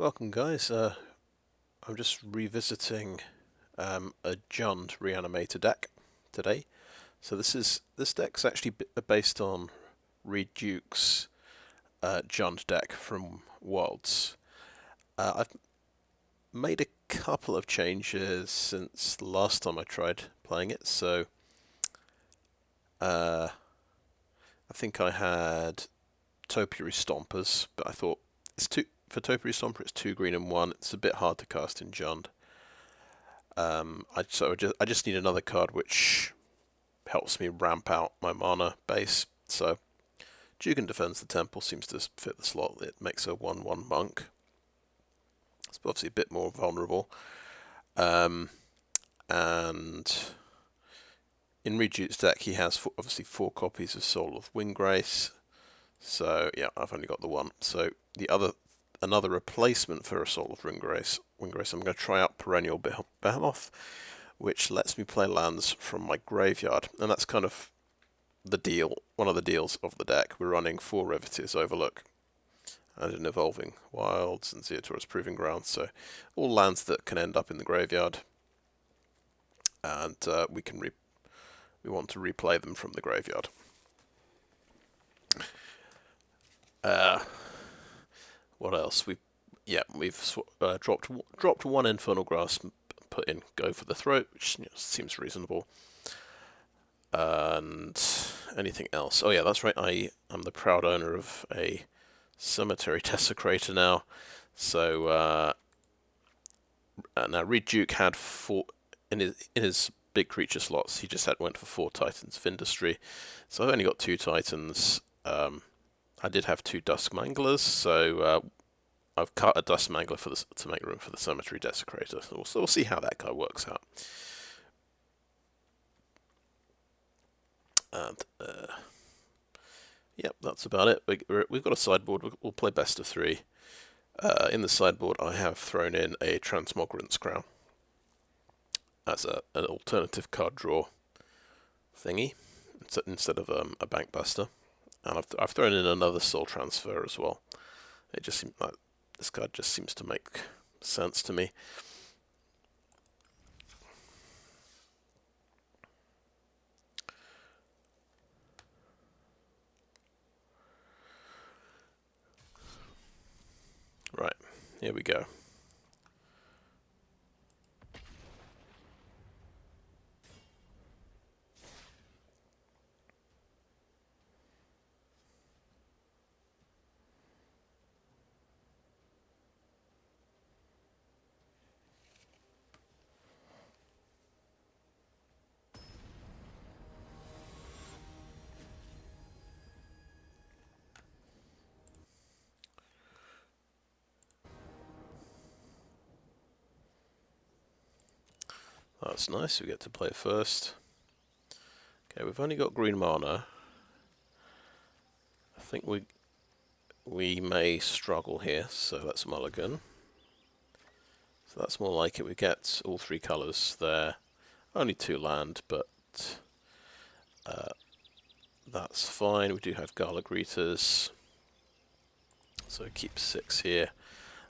Welcome guys, I'm just revisiting a Jund Reanimator deck today. So this deck's actually based on Reid Duke's Jund deck from Worlds. I've made a couple of changes since the last time I tried playing it, so I think I had Topiary Stompers, but I thought for Topiary Stomper it's 2 green and 1. It's a bit hard to cast in Jund. I just need another card which helps me ramp out my mana base. So Jugan Defends the Temple seems to fit the slot. It makes a 1/1 monk. It's obviously a bit more vulnerable. And in Reid Duke's deck he has obviously 4 copies of Soul of Windgrace. So yeah, I've only got the one. So another replacement for a Soul of Windgrace, I'm going to try out Perrenial Behemoth, which lets me play lands from my graveyard, and that's kind of the deal. One of the deals of the deck. We're running 4 Riveteers Overlook and an Evolving Wilds and Ziatora's Proving Ground, so all lands that can end up in the graveyard, and we want to replay them from the graveyard. What else? We've dropped 1 Infernal Grasp, put in Go for the Throat, which seems reasonable. And anything else? Oh yeah, that's right. I'm the proud owner of a Cemetery Desecrator now. So now Reid Duke had 4 in his big creature slots. He just went for 4 Titans of Industry. So I've only got 2 Titans. I did have 2 Dusk Manglers, so I've cut a Dusk Mangler to make room for the Cemetery Desecrator. So we'll see how that guy works out. And yep, that's about it. We've got a sideboard. We'll play best of 3. In the sideboard, I have thrown in a Transmogrant's Crown as an alternative card draw thingy instead of a Bankbuster. And I've thrown in another Soul Transfer as well. It just seems like this card just seems to make sense to me. Right, here we go. That's nice, we get to play first. Okay, we've only got green mana. I think we may struggle here, so that's mulligan. So that's more like it. We get all 3 colours there. Only 2 land, but that's fine. We do have Gala Greeters, so keep 6 here.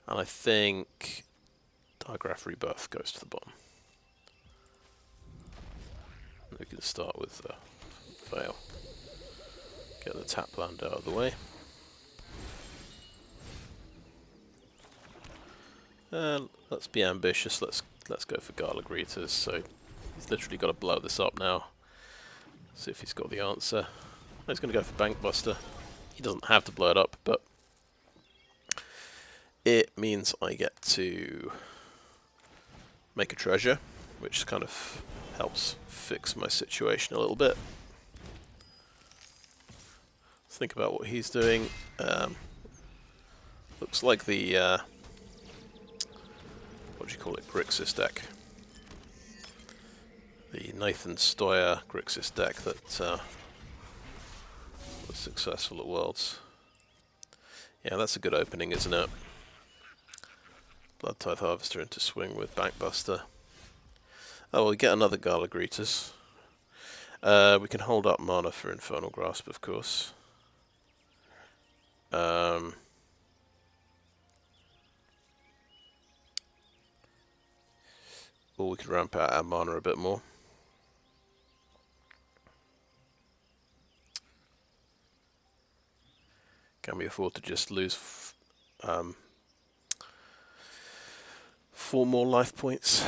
And I think Diregraf Rebirth goes to the bottom. We can start with Fail. Get the tap land out of the way. And let's be ambitious. Let's go for Gala Greeters. So he's literally got to blow this up now. See if he's got the answer. He's going to go for Bankbuster. He doesn't have to blow it up, but it means I get to make a treasure, which kind of helps fix my situation a little bit. Let's think about what he's doing. Looks like the what do you call it? Grixis deck. The Nathan Stoyer Grixis deck that was successful at Worlds. Yeah, that's a good opening, isn't it? Bloodtithe Harvester into swing with Bankbuster. Oh, we get another Gala Greeters. We can hold up mana for Infernal Grasp, of course. Or we could ramp out our mana a bit more. Can we afford to just lose 4 more life points?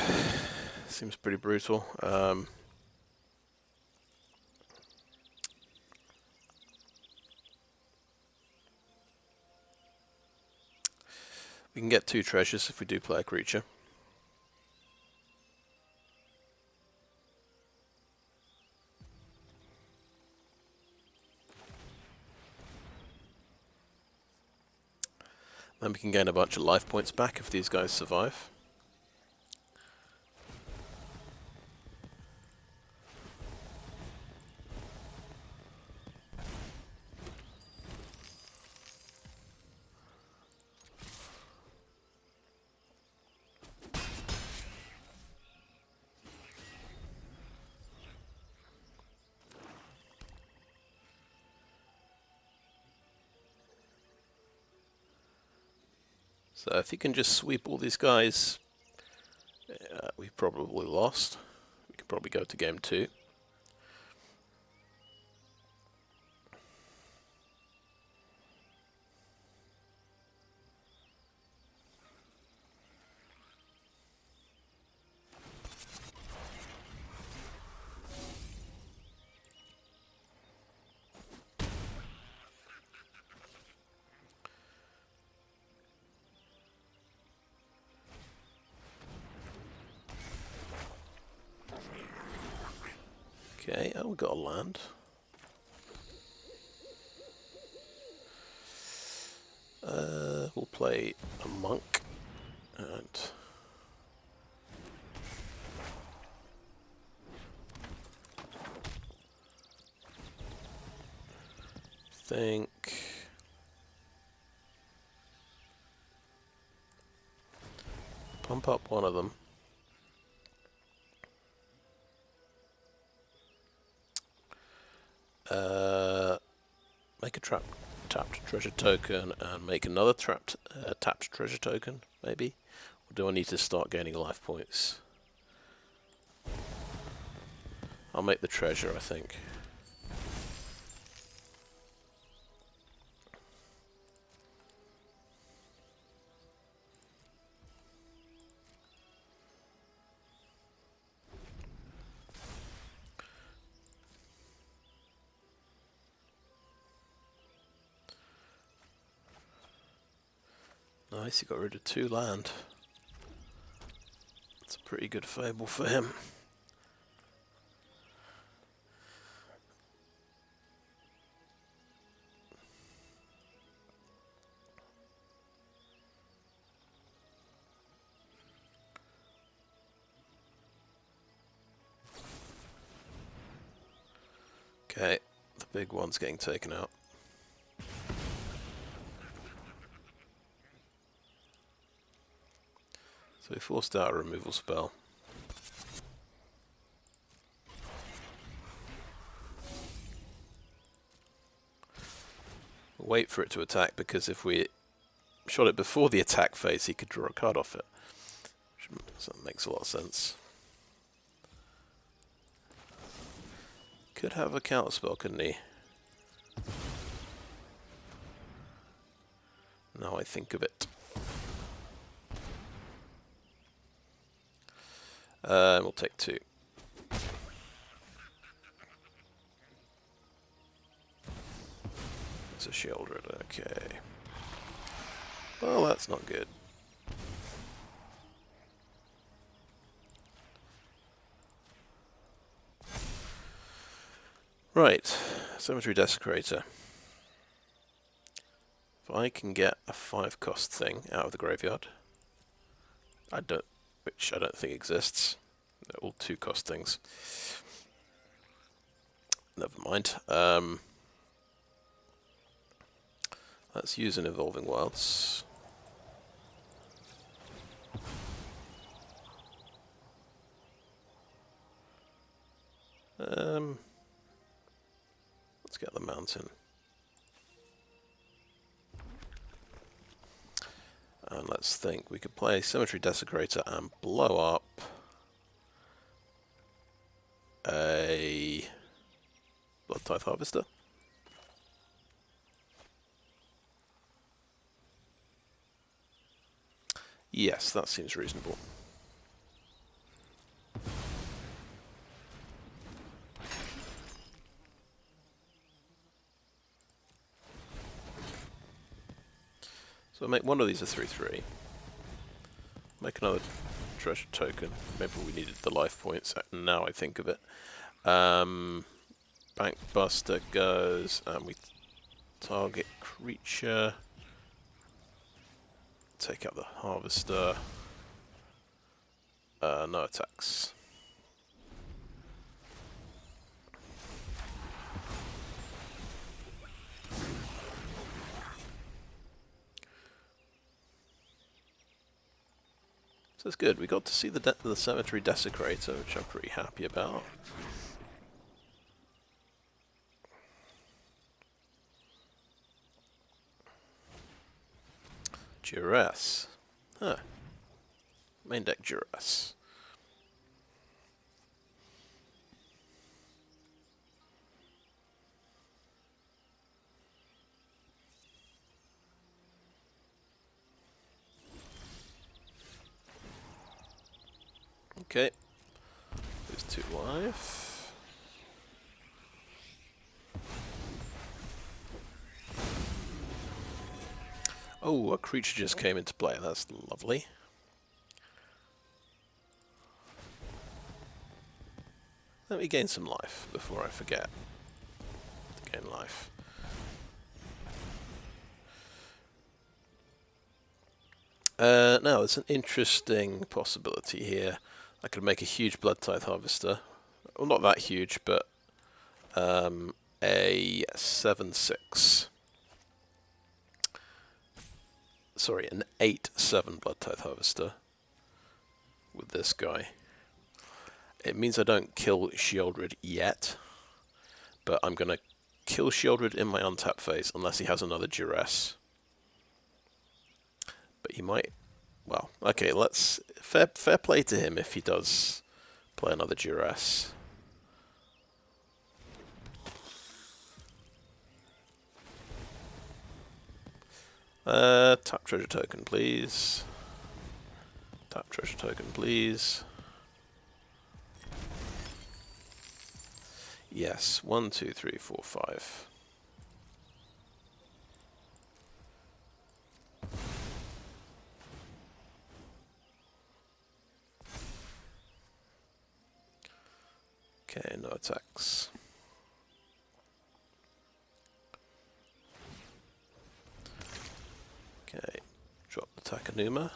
Seems pretty brutal. We can get 2 treasures if we do play a creature. Then we can gain a bunch of life points back if these guys survive. So if you can just sweep all these guys, we've probably lost. We can probably go to game 2. Okay, oh, we got a land. We'll play a monk and think pump up one of them. Make a tapped treasure token and make another tapped treasure token, maybe? Or do I need to start gaining life points? I'll make the treasure, I think. Nice, he got rid of 2 land. That's a pretty good Fable for him. Okay, the big one's getting taken out. So we forced out a removal spell. We'll wait for it to attack, because if we shot it before the attack phase, he could draw a card off it. So that makes a lot of sense. Could have a counterspell, couldn't he? Now I think of it. We'll take 2. It's a Shieldred, okay. Well, that's not good. Right, Cemetery Desecrator. If I can get a 5-cost thing out of the graveyard, which I don't think exists. They're all 2-cost things. Never mind. Let's use an Evolving Wilds. Let's get the mountain. And let's think, we could play Cemetery Desecrator and blow up a Bloodtithe Harvester. Yes, that seems reasonable. So I'll make one of these a 3/3. Make another treasure token. Maybe we needed the life points, now I think of it. Bank Buster goes, and we target creature. Take out the Harvester. No attacks. So it's good. We got to see the Cemetery Desecrator, which I'm pretty happy about. Duress. Huh. Main deck Duress. Okay. There's 2 life. Oh, a creature just came into play. That's lovely. Let me gain some life before I forget to gain life. Now, there's an interesting possibility here. I could make a huge Bloodtithe Harvester. Well, not that huge, but a 7/6. Sorry, an 8/7 Bloodtithe Harvester with this guy. It means I don't kill Sheoldred yet, but I'm going to kill Sheoldred in my untap phase unless he has another Duress. But he might... Well, okay, let's... Fair play to him if he does play another Duress. Tap treasure token, please. Tap treasure token, please. Yes, 1, 2, 3, 4, 5. Okay, no attacks. Okay, drop the Takanuma.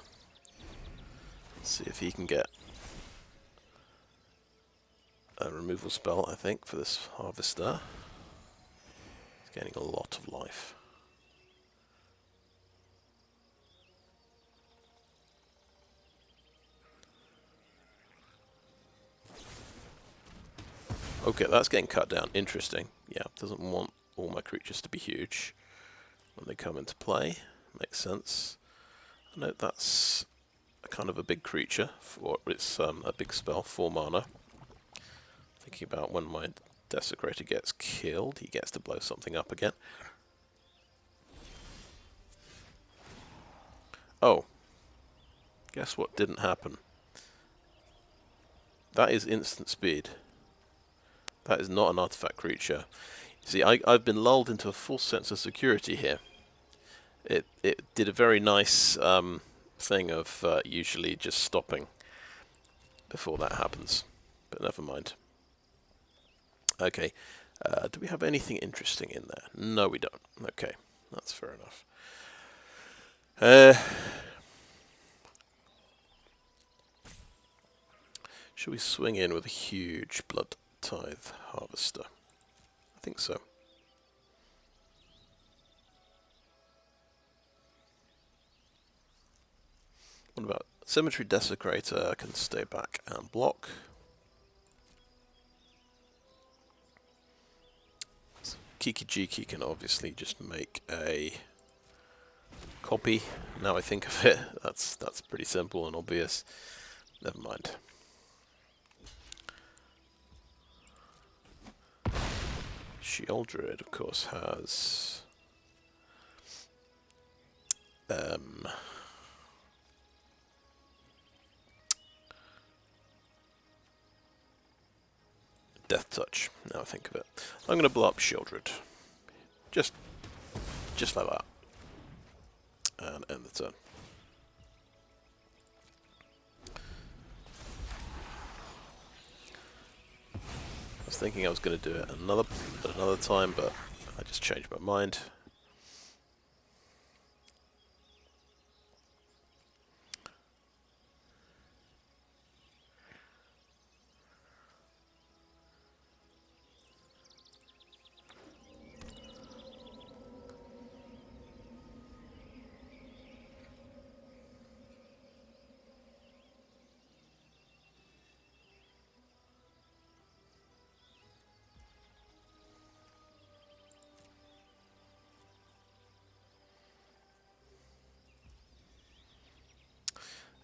Let's see if he can get a removal spell, I think, for this Harvester. He's gaining a lot of life. Okay, that's getting cut down. Interesting. Yeah, doesn't want all my creatures to be huge when they come into play. Makes sense. I know that's a kind of a big creature, for it's a big spell, 4 mana. Thinking about when my desecrator gets killed, he gets to blow something up again. Oh. Guess what didn't happen? That is instant speed. That is not an artifact creature. See, I've been lulled into a false sense of security here. It did a very nice thing of usually just stopping before that happens. But never mind. Okay. Do we have anything interesting in there? No, we don't. Okay. That's fair enough. Should we swing in with a huge Bloodtithe Harvester? I think so. What about Cemetery Desecrator? Can stay back and block. Kiki-Jiki can obviously just make a copy. Now I think of it, that's pretty simple and obvious. Never mind. Sheoldred, of course, has Death Touch. Now I think of it, I'm going to blow up Sheoldred, just like that, and end the turn. I was thinking I was going to do it another time, but I just changed my mind.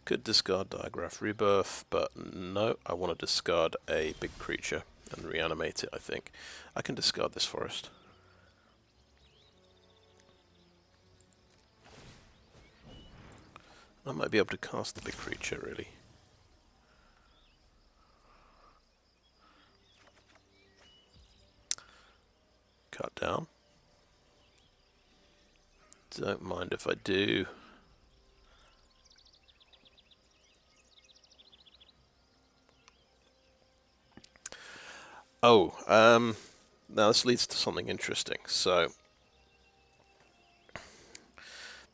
Could discard Diregraf Rebirth, but no, I want to discard a big creature and reanimate it, I think. I can discard this forest. I might be able to cast the big creature, really. Cut down. Don't mind if I do. Oh, now this leads to something interesting. So,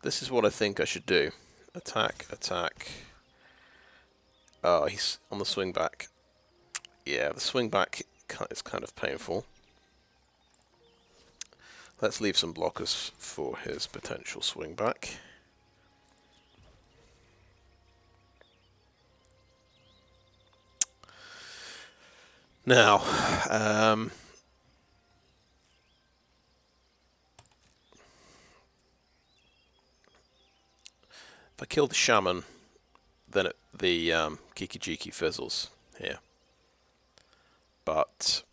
this is what I think I should do. Attack, attack. Oh, he's on the swing back. Yeah, the swing back is kind of painful. Let's leave some blockers for his potential swing back. Now, if I kill the shaman, then the Kiki-Jiki fizzles here. But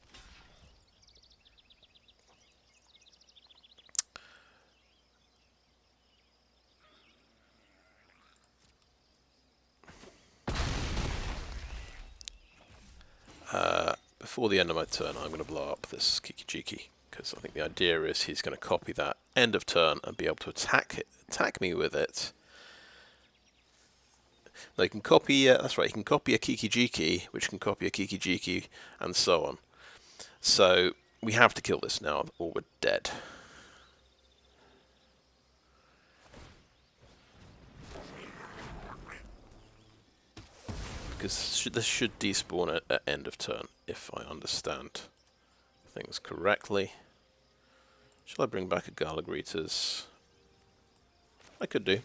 before the end of my turn, I'm going to blow up this Kiki-Jiki, because I think the idea is he's going to copy that end of turn and be able to attack me with it. Now he can copy, that's right, he can copy a Kiki-Jiki, which can copy a Kiki-Jiki, and so on. So we have to kill this now, or we're dead. Because this should despawn at end of turn, if I understand things correctly. Shall I bring back a Gala Greeters? I could do.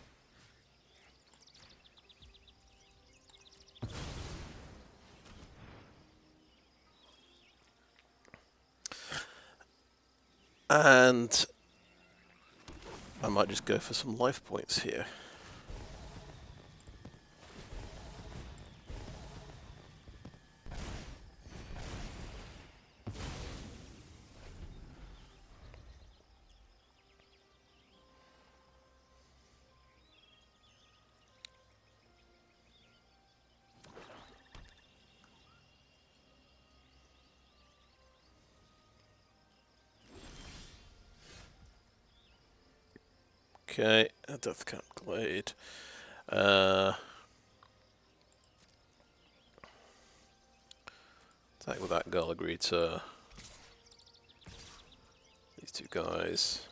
And I might just go for some life points here. Okay, a Deathcap Glade. Attack with that Gala Greeter. These two guys.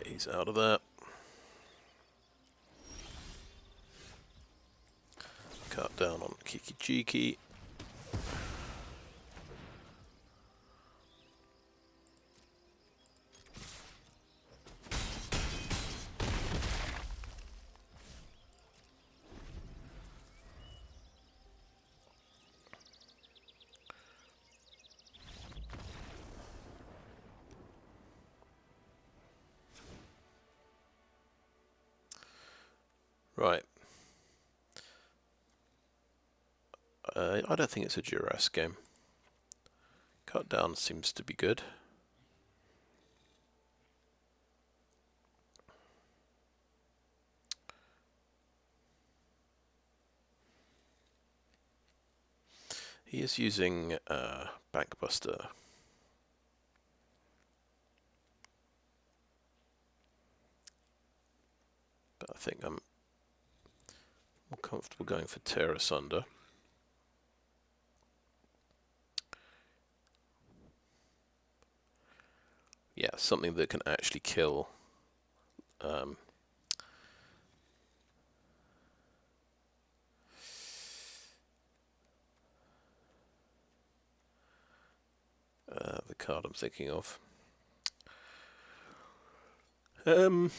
He's out of that. Cut down on Kiki-Jiki. I don't think it's a Duress game. Cut down seems to be good. He is using Bankbuster. But I think I'm more comfortable going for Tear Asunder. Yeah, something that can actually kill the card I'm thinking of. The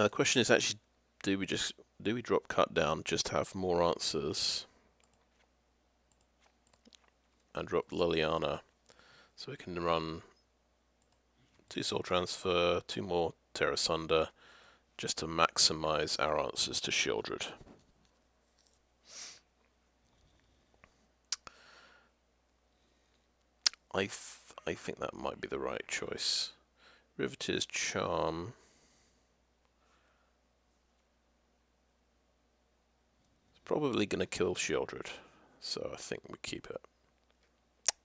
question is actually, do we drop Cut Down, just have more answers, and drop Liliana, so we can run 2 Soul Transfer, 2 more Tear Asunder, just to maximize our answers to Shieldred. I think that might be the right choice. Riveteers Charm. It's probably going to kill Shieldred, so I think we keep it.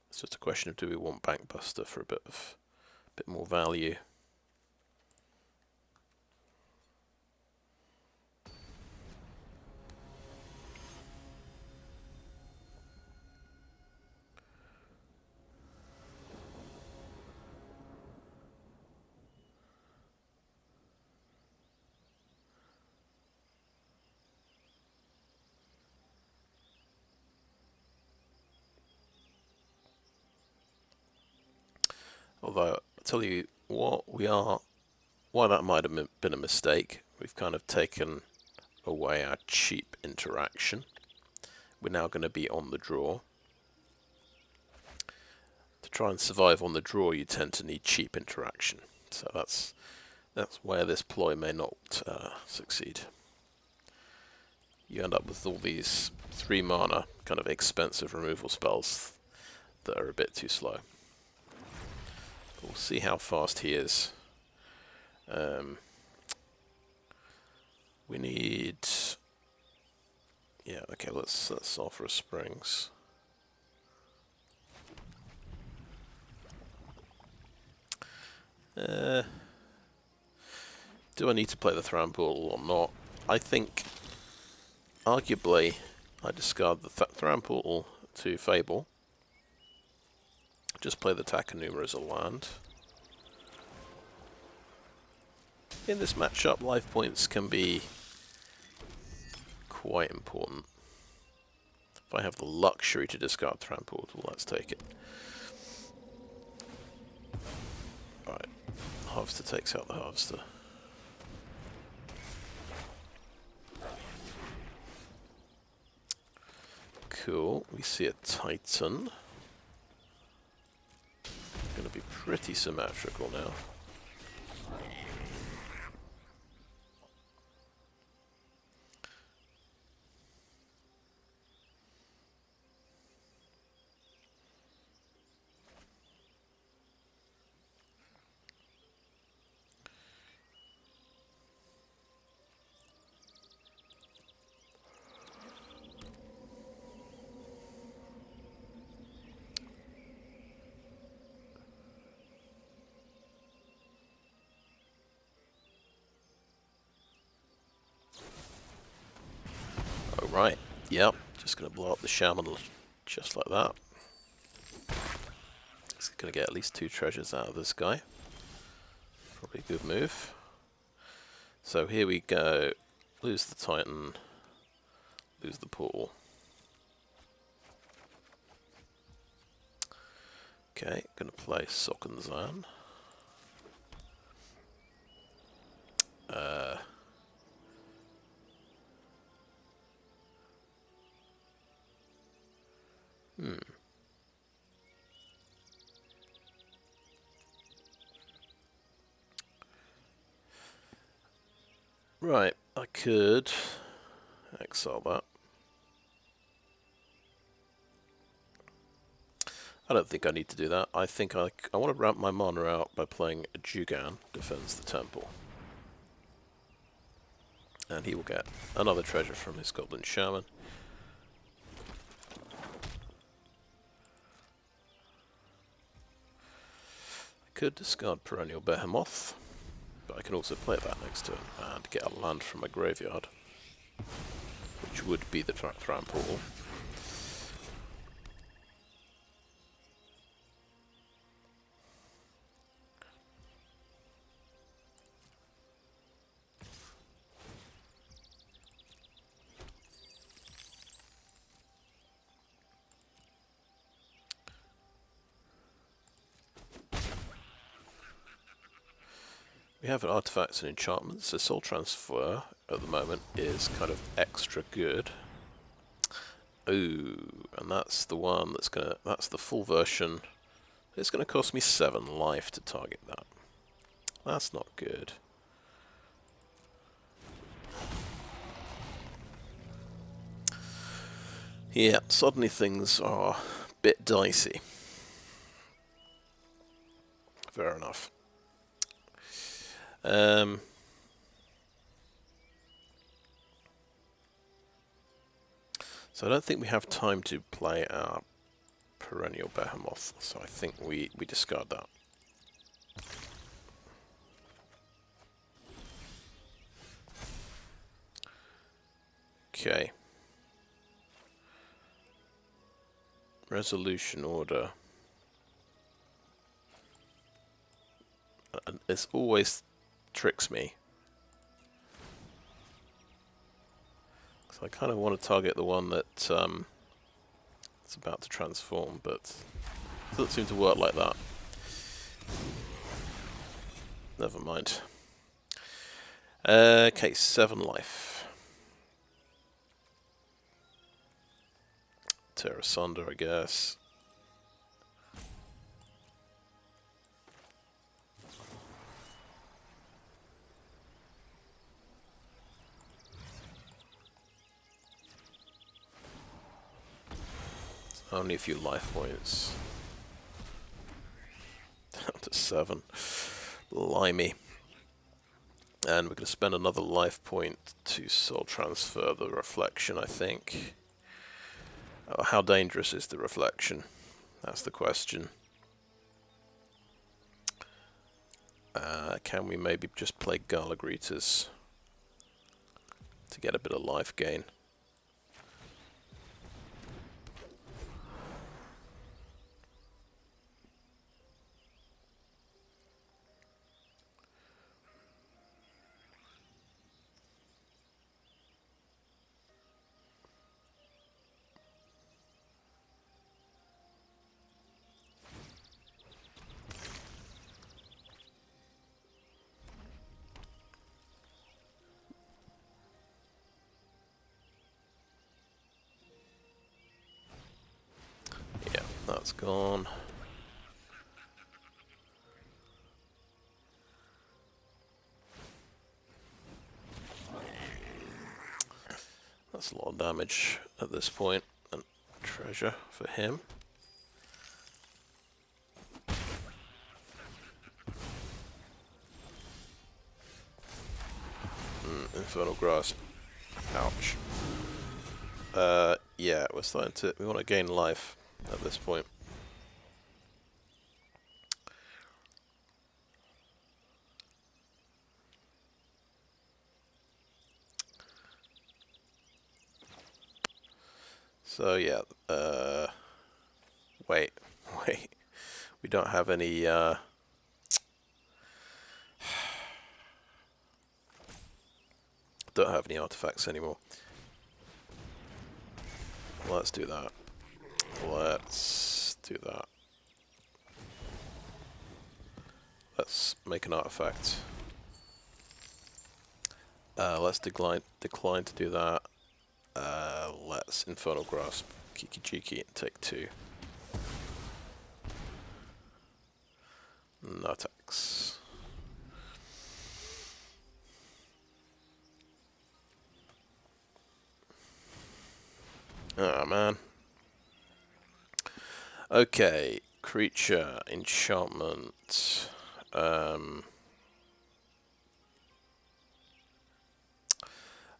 It's just a question of, do we want Bankbuster for a bit more value? Although, I'll tell you what, why that might have been a mistake. We've kind of taken away our cheap interaction. We're now going to be on the draw. To try and survive on the draw, you tend to need cheap interaction. So that's where this ploy may not succeed. You end up with all these 3 mana kind of expensive removal spells that are a bit too slow. We'll see how fast he is. We need... Yeah, okay, let's offer a Springs. Do I need to play the Thrampool or not? I think, arguably, I discard the Thrampool to Fable. Just play the Takenuma as a land. In this matchup, life points can be quite important. If I have the luxury to discard Thrampool, well, let's take it. Right, Harvester takes out the Harvester. Cool, we see a Titan. Going to be pretty symmetrical now. Right, yep, just going to blow up the Shaman just like that. It's going to get at least 2 treasures out of this guy. Probably a good move. So here we go. Lose the Titan, lose the portal. Okay, going to play Sokken Zan. Right, I could exile that. I don't think I need to do that. I think I want to ramp my mana out by playing a Jugan, defends the temple. And he will get another treasure from his Goblin Shaman. I could discard Perrenial Behemoth, but I can also play that next turn and get a land from my graveyard, which would be the Thran Portal. We have artifacts and enchantments, so Soul Transfer at the moment is kind of extra good. Ooh, and that's the one that's the full version. It's gonna cost me 7 life to target that. That's not good. Yeah, suddenly things are a bit dicey. Fair enough. So I don't think we have time to play our Perrenial Behemoth, so I think we discard that. Okay. Resolution Order. This always tricks me. So I kind of want to target the one that it's about to transform, but it doesn't seem to work like that. Never mind. Okay, 7 life. Tear asunder, I guess. Only a few life points. Down to 7. Blimey. And we're going to spend another life point to soul transfer the reflection, I think. Oh, how dangerous is the reflection? That's the question. Can we maybe just play Gala Greeters to get a bit of life gain? Yeah, that's gone. That's a lot of damage at this point, and treasure for him. Infernal Grasp. Ouch. Yeah, we want to gain life at this point. So yeah, wait. We don't have any, don't have any artifacts anymore. Let's do that. Let's do that. Let's make an artifact. Let's decline to do that. Let's Infernal Grasp, Kiki Jiki, and take 2. No attacks. Ah, man. Okay, creature, enchantment. I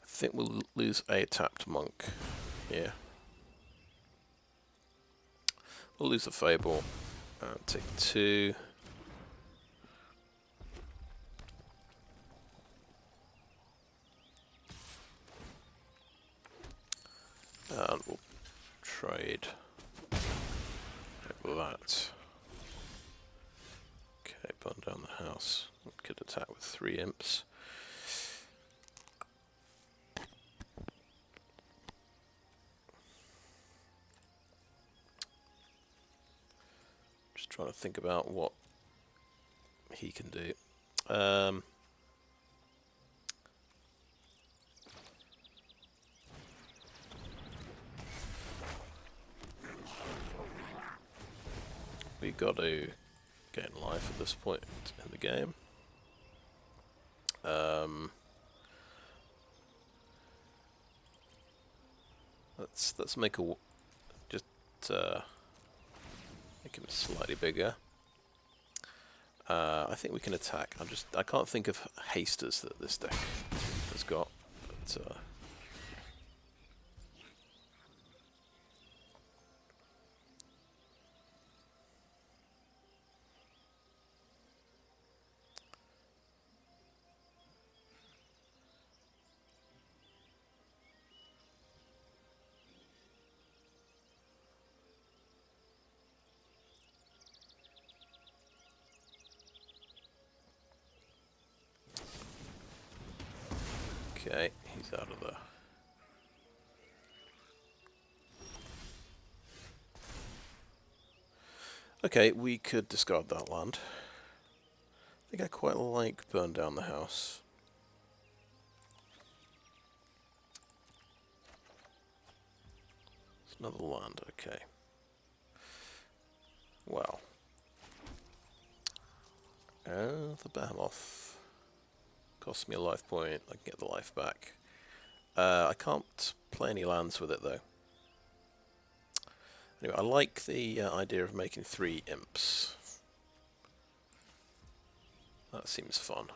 think we'll lose a tapped monk here. We'll lose the Fable and take 2. And we'll trade with that. Okay, burn down the house. We could attack with 3 imps. Just trying to think about what he can do. We got to gain life at this point in the game. Let's make a just make him slightly bigger. I think we can attack. I can't think of hasters that this deck has got. But, okay, he's out of there. Okay, we could discard that land. I think I quite like burn down the house. It's another land, okay. Well. The behemoth. Costs me a life point, I can get the life back. I can't play any lands with it though. Anyway, I like the idea of making 3 imps. That seems fun.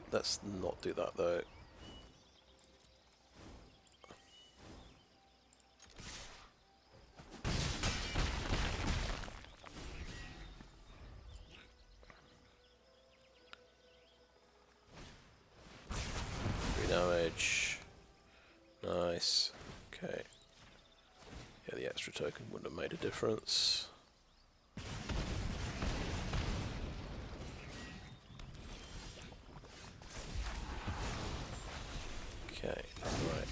Let's not do that though. Damage. Nice. Okay. Yeah, the extra token wouldn't have made a difference. Okay, right.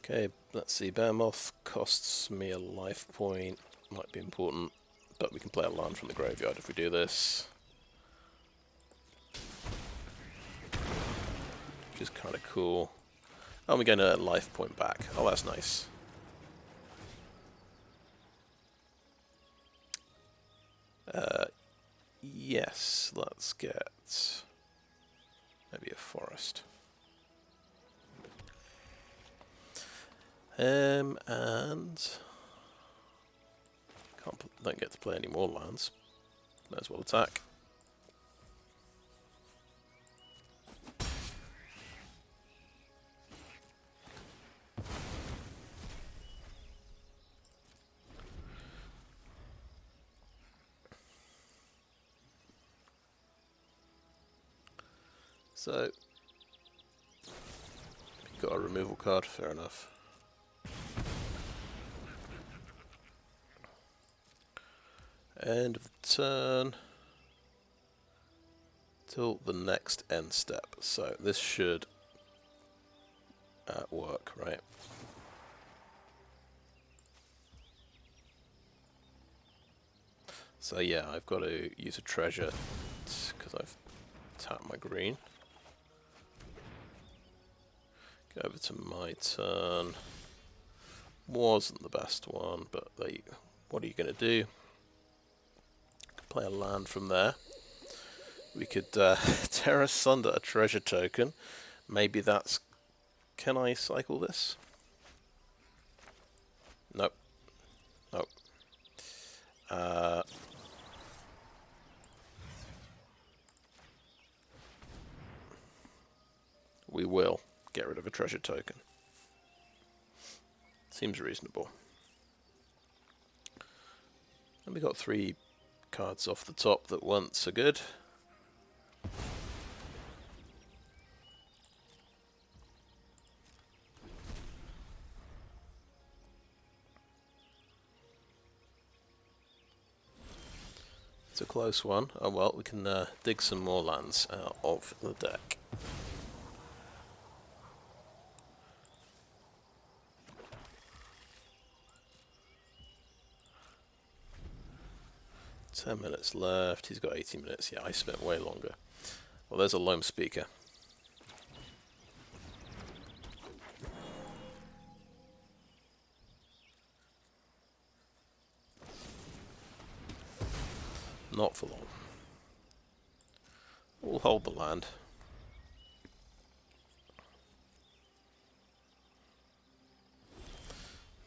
Okay, let's see. Behemoth costs me a life point. Might be important, but we can play a land from the graveyard if we do this. Which is kind of cool. Oh, we're getting a life point back. Oh, that's nice. Yes, let's get maybe a forest. And don't get to play any more lands. Might as well attack. So, got a removal card, fair enough. End of the turn. Till the next end step. So this should work, right? So yeah, I've got to use a treasure because I've tapped my green. Go over to my turn. Wasn't the best one, but what are you going to do? Play a land from there. We could tear asunder a treasure token. Maybe that's... Can I cycle this? Nope. Nope. We will get rid of a treasure token. Seems reasonable. And we got 3 cards off the top that weren't so good. It's a close one. Oh well, we can dig some more lands out of the deck. $10 minutes left. He's got 80 minutes. Yeah, I spent way longer. Well, there's a Loamspeaker. Not for long. We'll hold the land.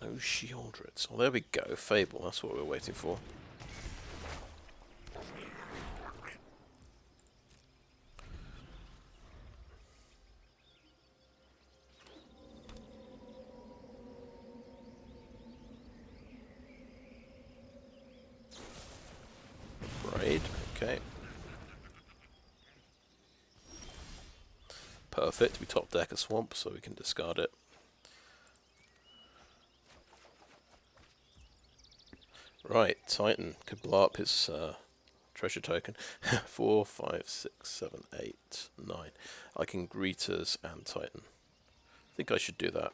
No Shieldreds. Well, there we go. Fable. That's what we're waiting for. Raid. Okay. Perfect. We top deck a swamp so we can discard it. Right, Titan could blow up his treasure token. 4, 5, 6, 7, 8, 9. I can Greeters and Titan. I think I should do that.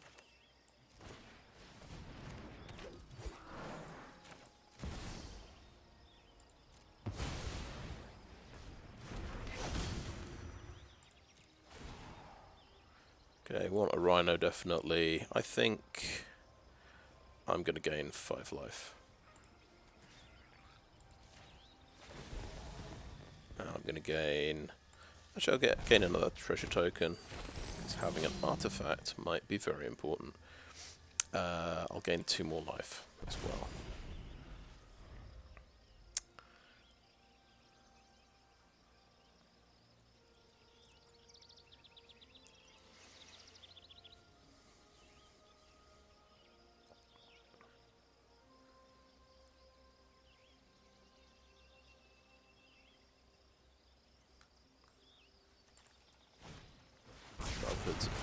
Okay, want a Rhino definitely. I think I'm going to gain 5 life. Now I'm going to gain... Actually, I'll gain another treasure token, because having an artifact might be very important. I'll gain 2 more life as well.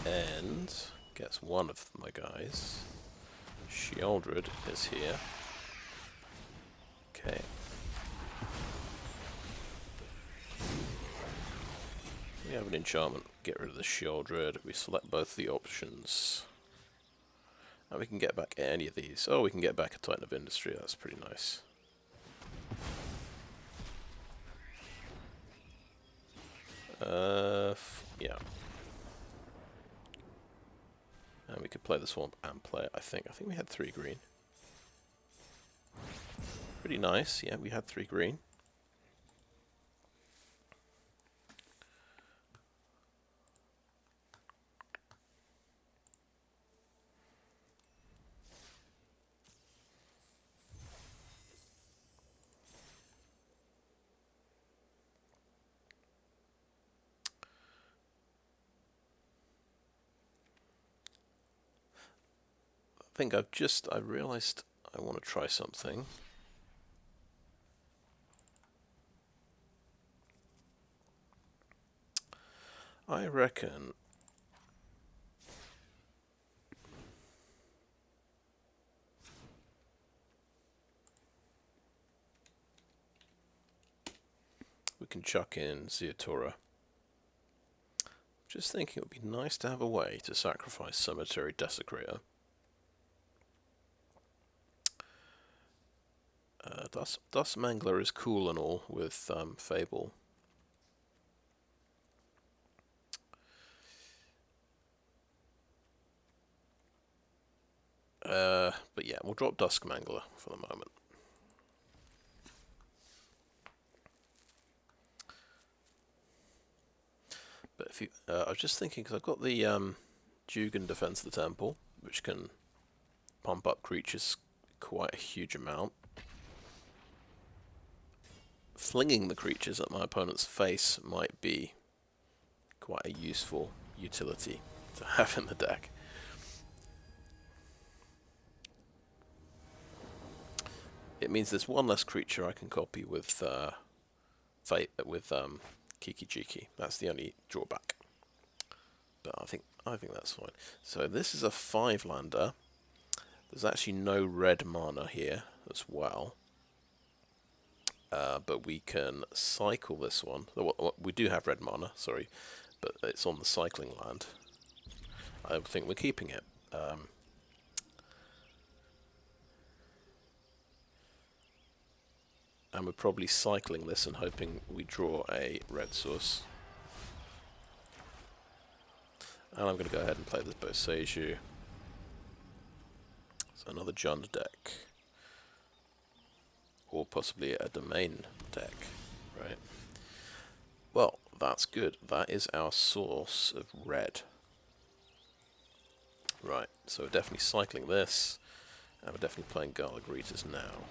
End gets one of my guys. Shieldred is here. Okay. We have an enchantment. Get rid of the Shieldred. We select both the options. And we can get back any of these. Oh, we can get back a Titan of Industry. That's pretty nice. Yeah. And we could play the swamp and play it, I think. I think we had 3 green. Pretty nice. Yeah, we had 3 green. I think I realised I want to try something. I reckon we can chuck in Ziatora. Just thinking it would be nice to have a way to sacrifice Cemetery Desecrator. Dust Mangler is cool and all with Fable. we'll drop Dusk Mangler for the moment. But if you, I was just thinking, because I've got the Jugan Defense of the Temple, which can pump up creatures quite a huge amount. Flinging the creatures at my opponent's face might be quite a useful utility to have in the deck. It means there's one less creature I can copy with Kiki Jiki. That's the only drawback. But I think that's fine. So this is a 5-lander. There's actually no red mana here as well. But we can cycle this one. We do have red mana, sorry, but it's on the cycling land. I think we're keeping it. And we're probably cycling this and hoping we draw a red source. And I'm going to go ahead and play this Boseiju. So another Jund deck. Or possibly a domain deck, right? Well, that's good. That is our source of red. Right, so we're definitely cycling this. And we're definitely playing Gala Greeters now.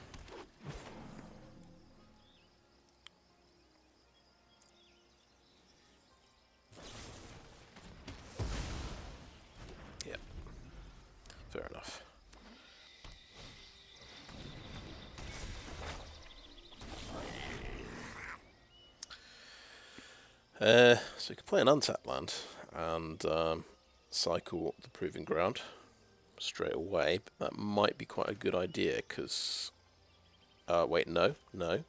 Fair enough. So you can play an untapped land and cycle the Proving Ground straight away, but that might be quite a good idea because... wait, no. Because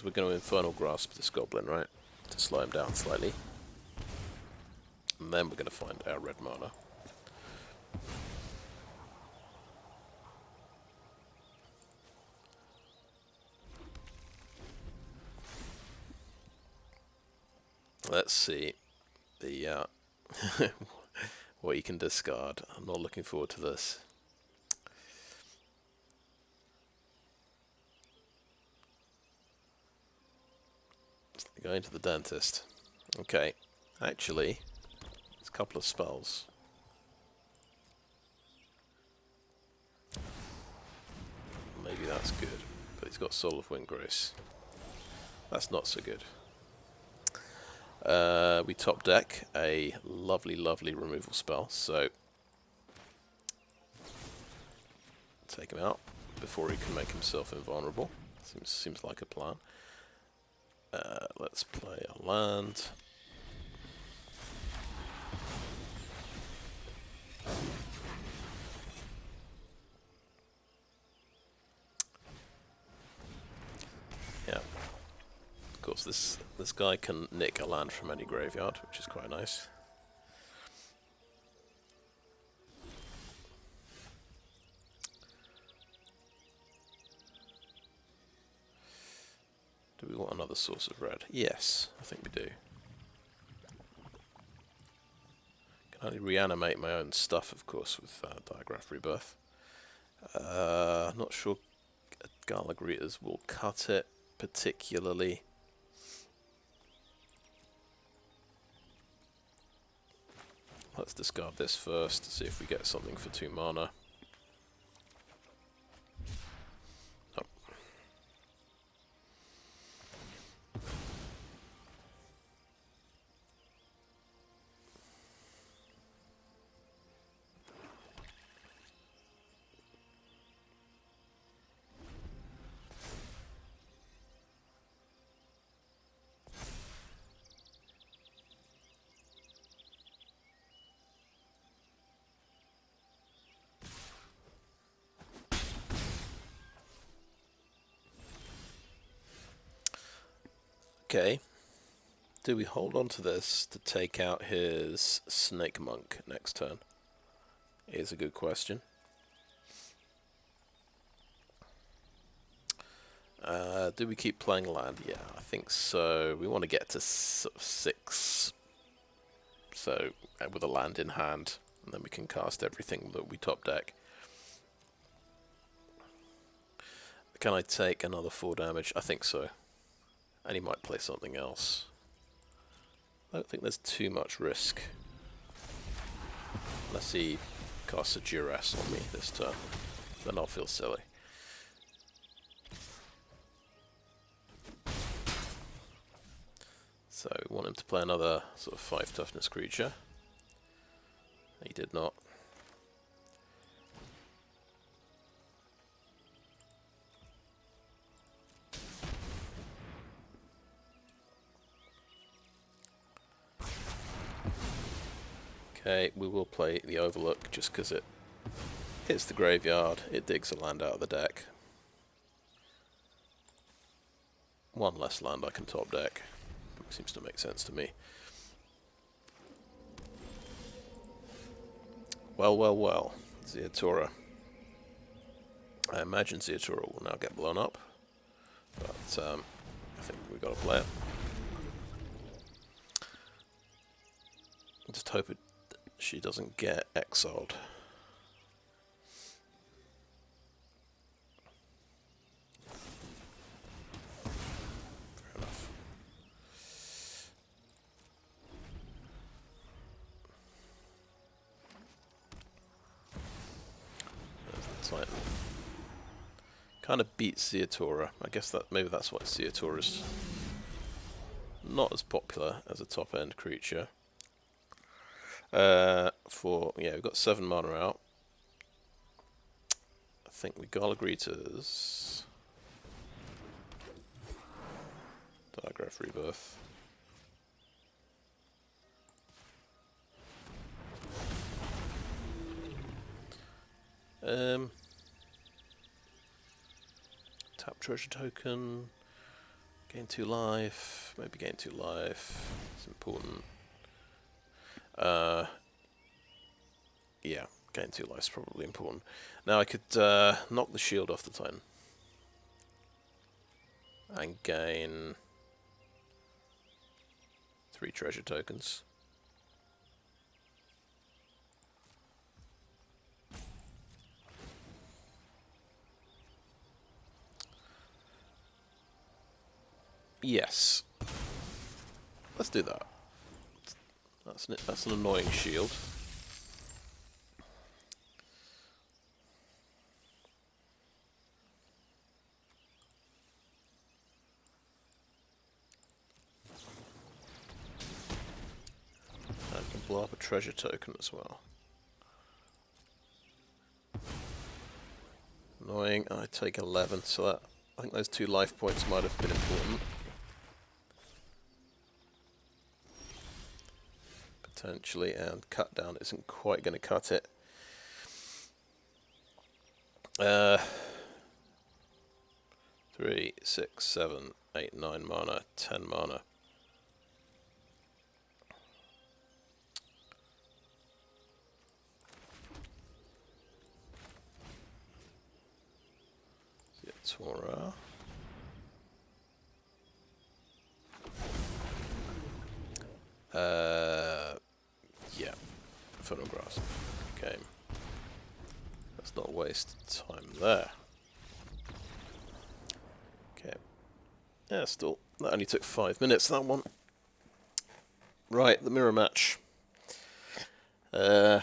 we're going to Infernal Grasp this Goblin, right? To slow him down slightly. And then we're going to find our red mana. Let's see the what you can discard. I'm not looking forward to this. Going to the dentist. Okay, actually, there's a couple of spells. Maybe that's good, but he's got Soul of Windgrace. That's not so good. We top deck a lovely removal spell, so take him out before he can make himself invulnerable. Seems like a plan. Let's play a land. Yeah. Of course, this guy can nick a land from any graveyard, which is quite nice. Do we want another source of red? Yes, I think we do. Can only reanimate my own stuff, of course, with Diregraf Rebirth. Not sure Gala Greeters will cut it particularly. Let's discard this first to see if we get something for 2 mana. Oh. Okay, do we hold on to this to take out his Snake Monk next turn? Is a good question. Do we keep playing land? Yeah, I think so. We want to get to sort of 6, so with a land in hand, and then we can cast everything that we top deck. Can I take another 4 damage? I think so. And he might play something else. I don't think there's too much risk. Unless he casts a Duress on me this turn. Then I'll feel silly. So we want him to play another sort of 5 toughness creature. He did not. Okay, we will play the Overlook just because it hits the graveyard, it digs a land out of the deck. 1 less land I can top deck. Seems to make sense to me. Well, well, well. Ziatora. I imagine Ziatora will now get blown up, but I think we've got to play it. Just hope she doesn't get exiled. Fair enough. There's the Titan. Kind of beats Ziatora. I guess that maybe that's why Ziatora's not as popular as a top end creature. We've got 7 mana out. I think we Gala Greeters. Diregraf Rebirth. Tap treasure token. Gain 2 life. Maybe gain 2 life. It's important. Yeah, gain 2 life is probably important. Now I could knock the shield off the Titan. And gain 3 treasure tokens. Yes. Let's do that. That's an annoying shield. I can blow up a treasure token as well. Annoying. I take 11, so that, I think those 2 life points might have been important. Potentially, and cut down isn't quite going to cut it. 3, 6, 7, 8, 9 mana, 10 mana. Ziatora. Yeah. Infernal Grasp. Game. Let's not waste time there. Okay. Yeah, still. That only took 5 minutes, that one. Right, the mirror match. I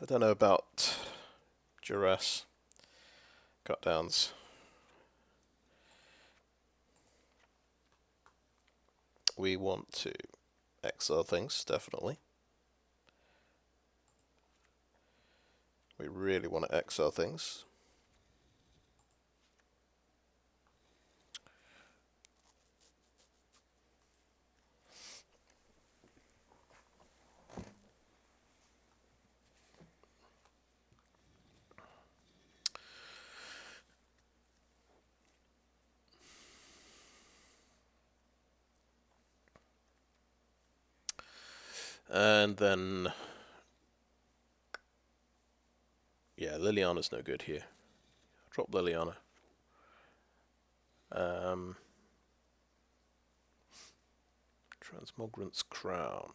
don't know about Duress. Cut downs. We want to exile things, definitely. We really want to exile things. And then, yeah, Liliana's no good here. Drop Liliana. Transmogrant's Crown.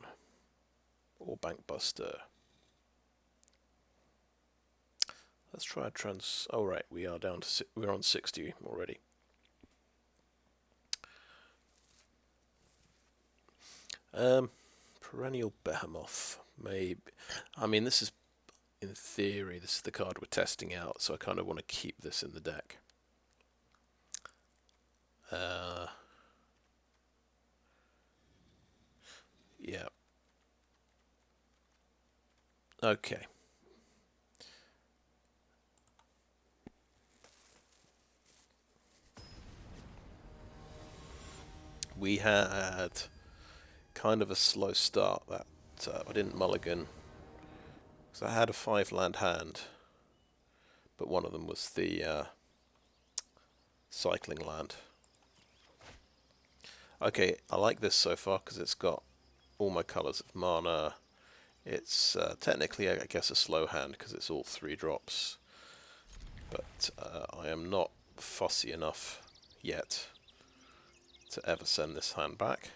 Or Bankbuster. Let's try a trans. Oh right, we are down to we're on 60 already. Perrenial behemoth. Maybe. I mean, this is in theory. This is the card we're testing out, so I kind of want to keep this in the deck. Yeah. Okay. We had kind of a slow start that I didn't mulligan because I had a 5-land hand, but one of them was the cycling land. Okay, I like this so far because it's got all my colours of mana. It's technically, I guess, a slow hand because it's all 3 drops, but I am not fussy enough yet to ever send this hand back.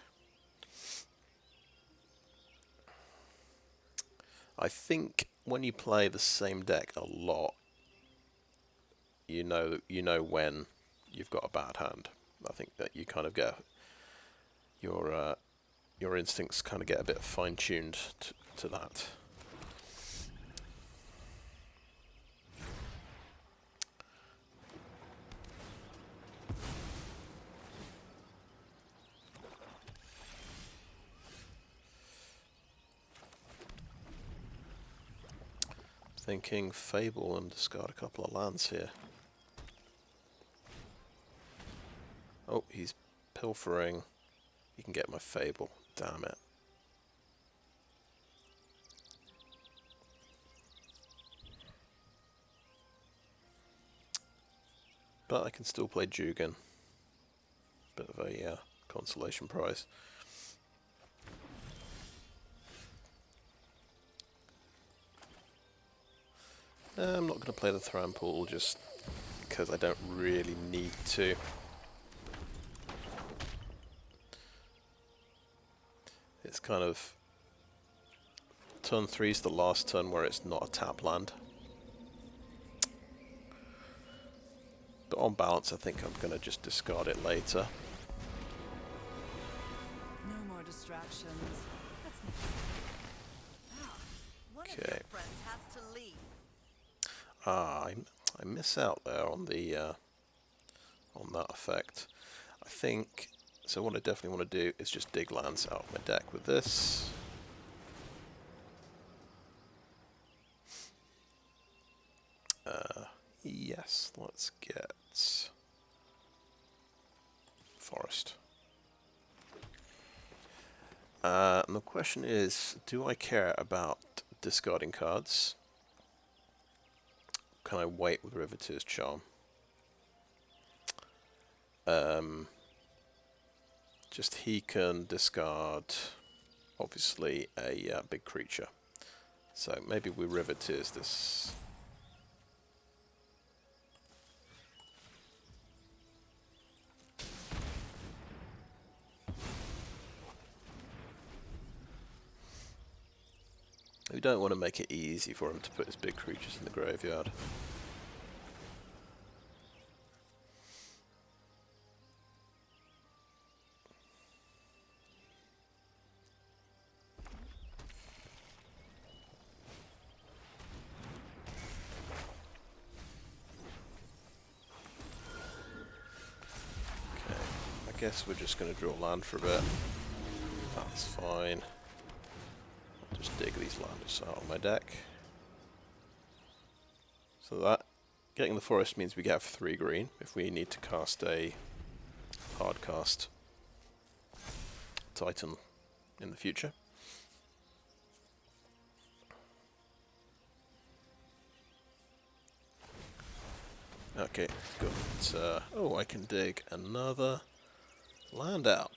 I think when you play the same deck a lot, you know when you've got a bad hand. I think that you kind of get your instincts kind of get a bit fine-tuned to that. Thinking Fable and discard a couple of lands here. Oh, he's pilfering. You can get my Fable. Damn it. But I can still play Jugan. Bit of a consolation prize. I'm not going to play the Trample just because I don't really need to. It's kind of... Turn 3 is the last turn where it's not a tap land. But on balance, I think I'm going to just discard it later. No more distractions. Okay. I miss out there on the on that effect. I think so. What I definitely want to do is just dig lands out of my deck with this. Yes, let's get forest. And the question is, do I care about discarding cards? Can I wait with Riveteers Charm? Just he can discard, obviously, a big creature. So maybe we Riveteers this. We don't want to make it easy for him to put his big creatures in the graveyard. Okay, I guess we're just going to draw land for a bit. That's fine. Just dig these lands out of my deck. So that getting the forest means we get 3 green if we need to cast a hard cast Titan in the future. Okay, got oh, I can dig another land out.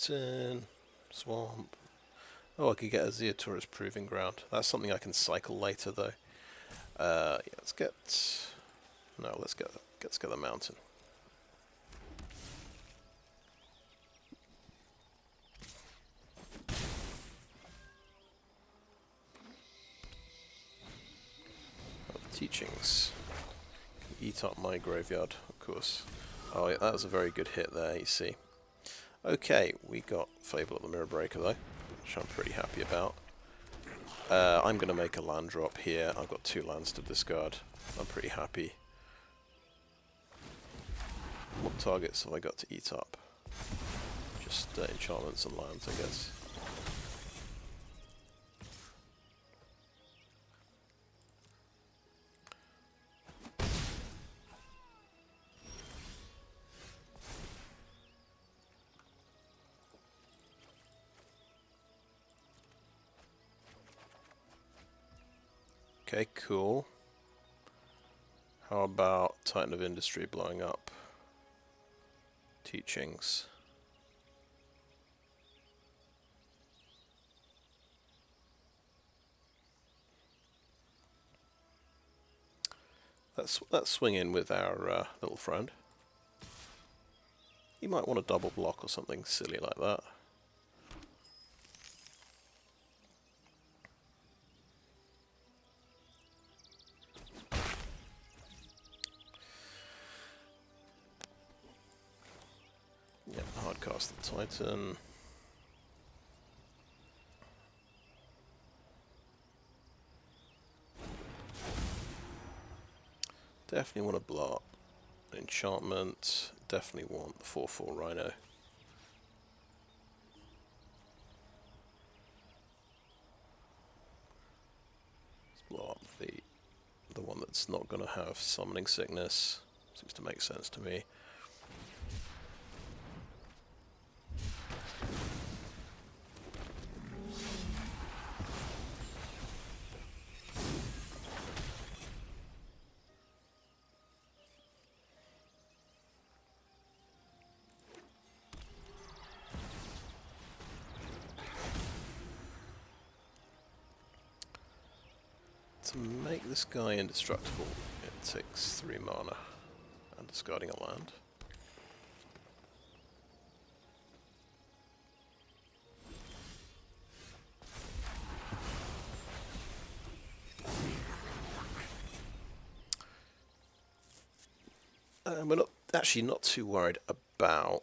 Mountain, swamp. Oh, I could get a Ziatora's Proving Ground. That's something I can cycle later, though. Yeah, let's get the mountain. eat up my graveyard, of course. Oh, yeah, that was a very good hit there, you see. Okay, we got Fable at the Mirror Breaker though, which I'm pretty happy about. I'm going to make a land drop here. I've got 2 lands to discard. I'm pretty happy. What targets have I got to eat up? Just enchantments and lands, I guess. Okay, cool. How about Titan of Industry blowing up teachings? Let's swing in with our little friend. He might want a double block or something silly like that. Yep, hardcast the Titan. Definitely want to blow up enchantment. Definitely want the 4/4 Rhino. Let's blow up the one that's not going to have summoning sickness. Seems to make sense to me. To make this guy indestructible, it takes 3 mana and discarding a land. We're actually not too worried about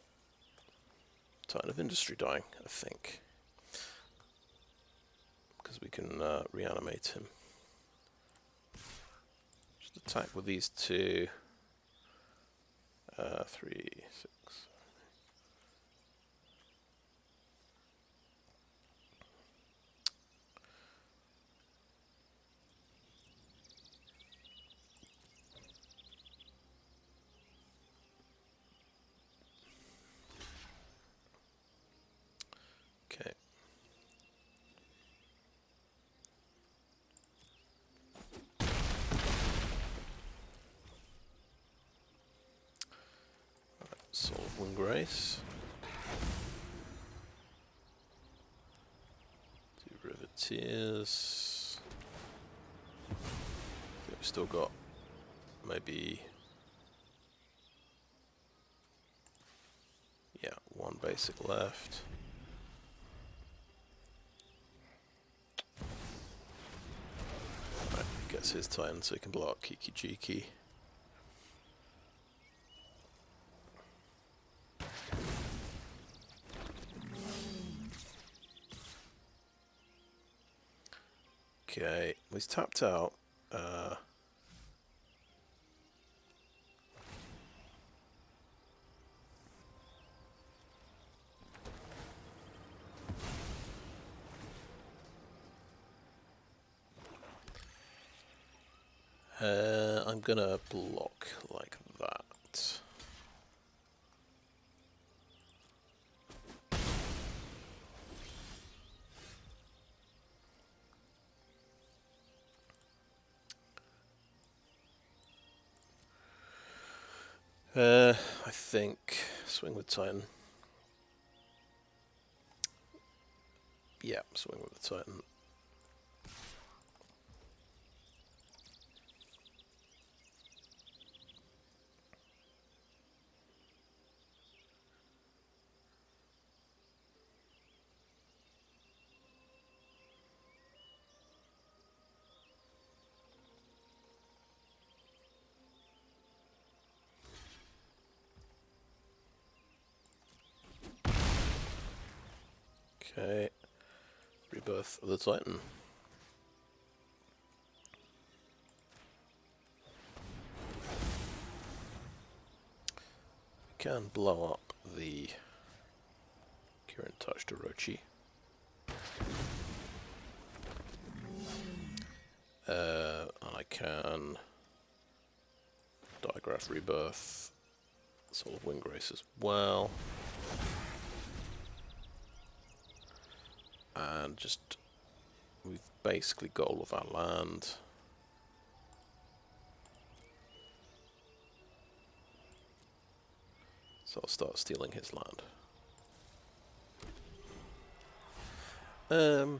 Titan of Industry dying, I think, because we can reanimate him. Just attack with these 2. 3, 6. Okay. Soul of Windgrace. Do Riveteers. I think we've still got maybe, yeah, 1 basic left. Right, gets his Titan so he can blow up Kiki Jiki. Okay, well, he's tapped out. I'm gonna block like that. I think swing with Titan. Yeah, swing with the Titan. Okay. Rebirth of the Titan. We can blow up the Kirin Touch Orochi. And I can Diregraf Rebirth, Soul of Windgrace as well. And just, we've basically got all of our land. So I'll start stealing his land. No,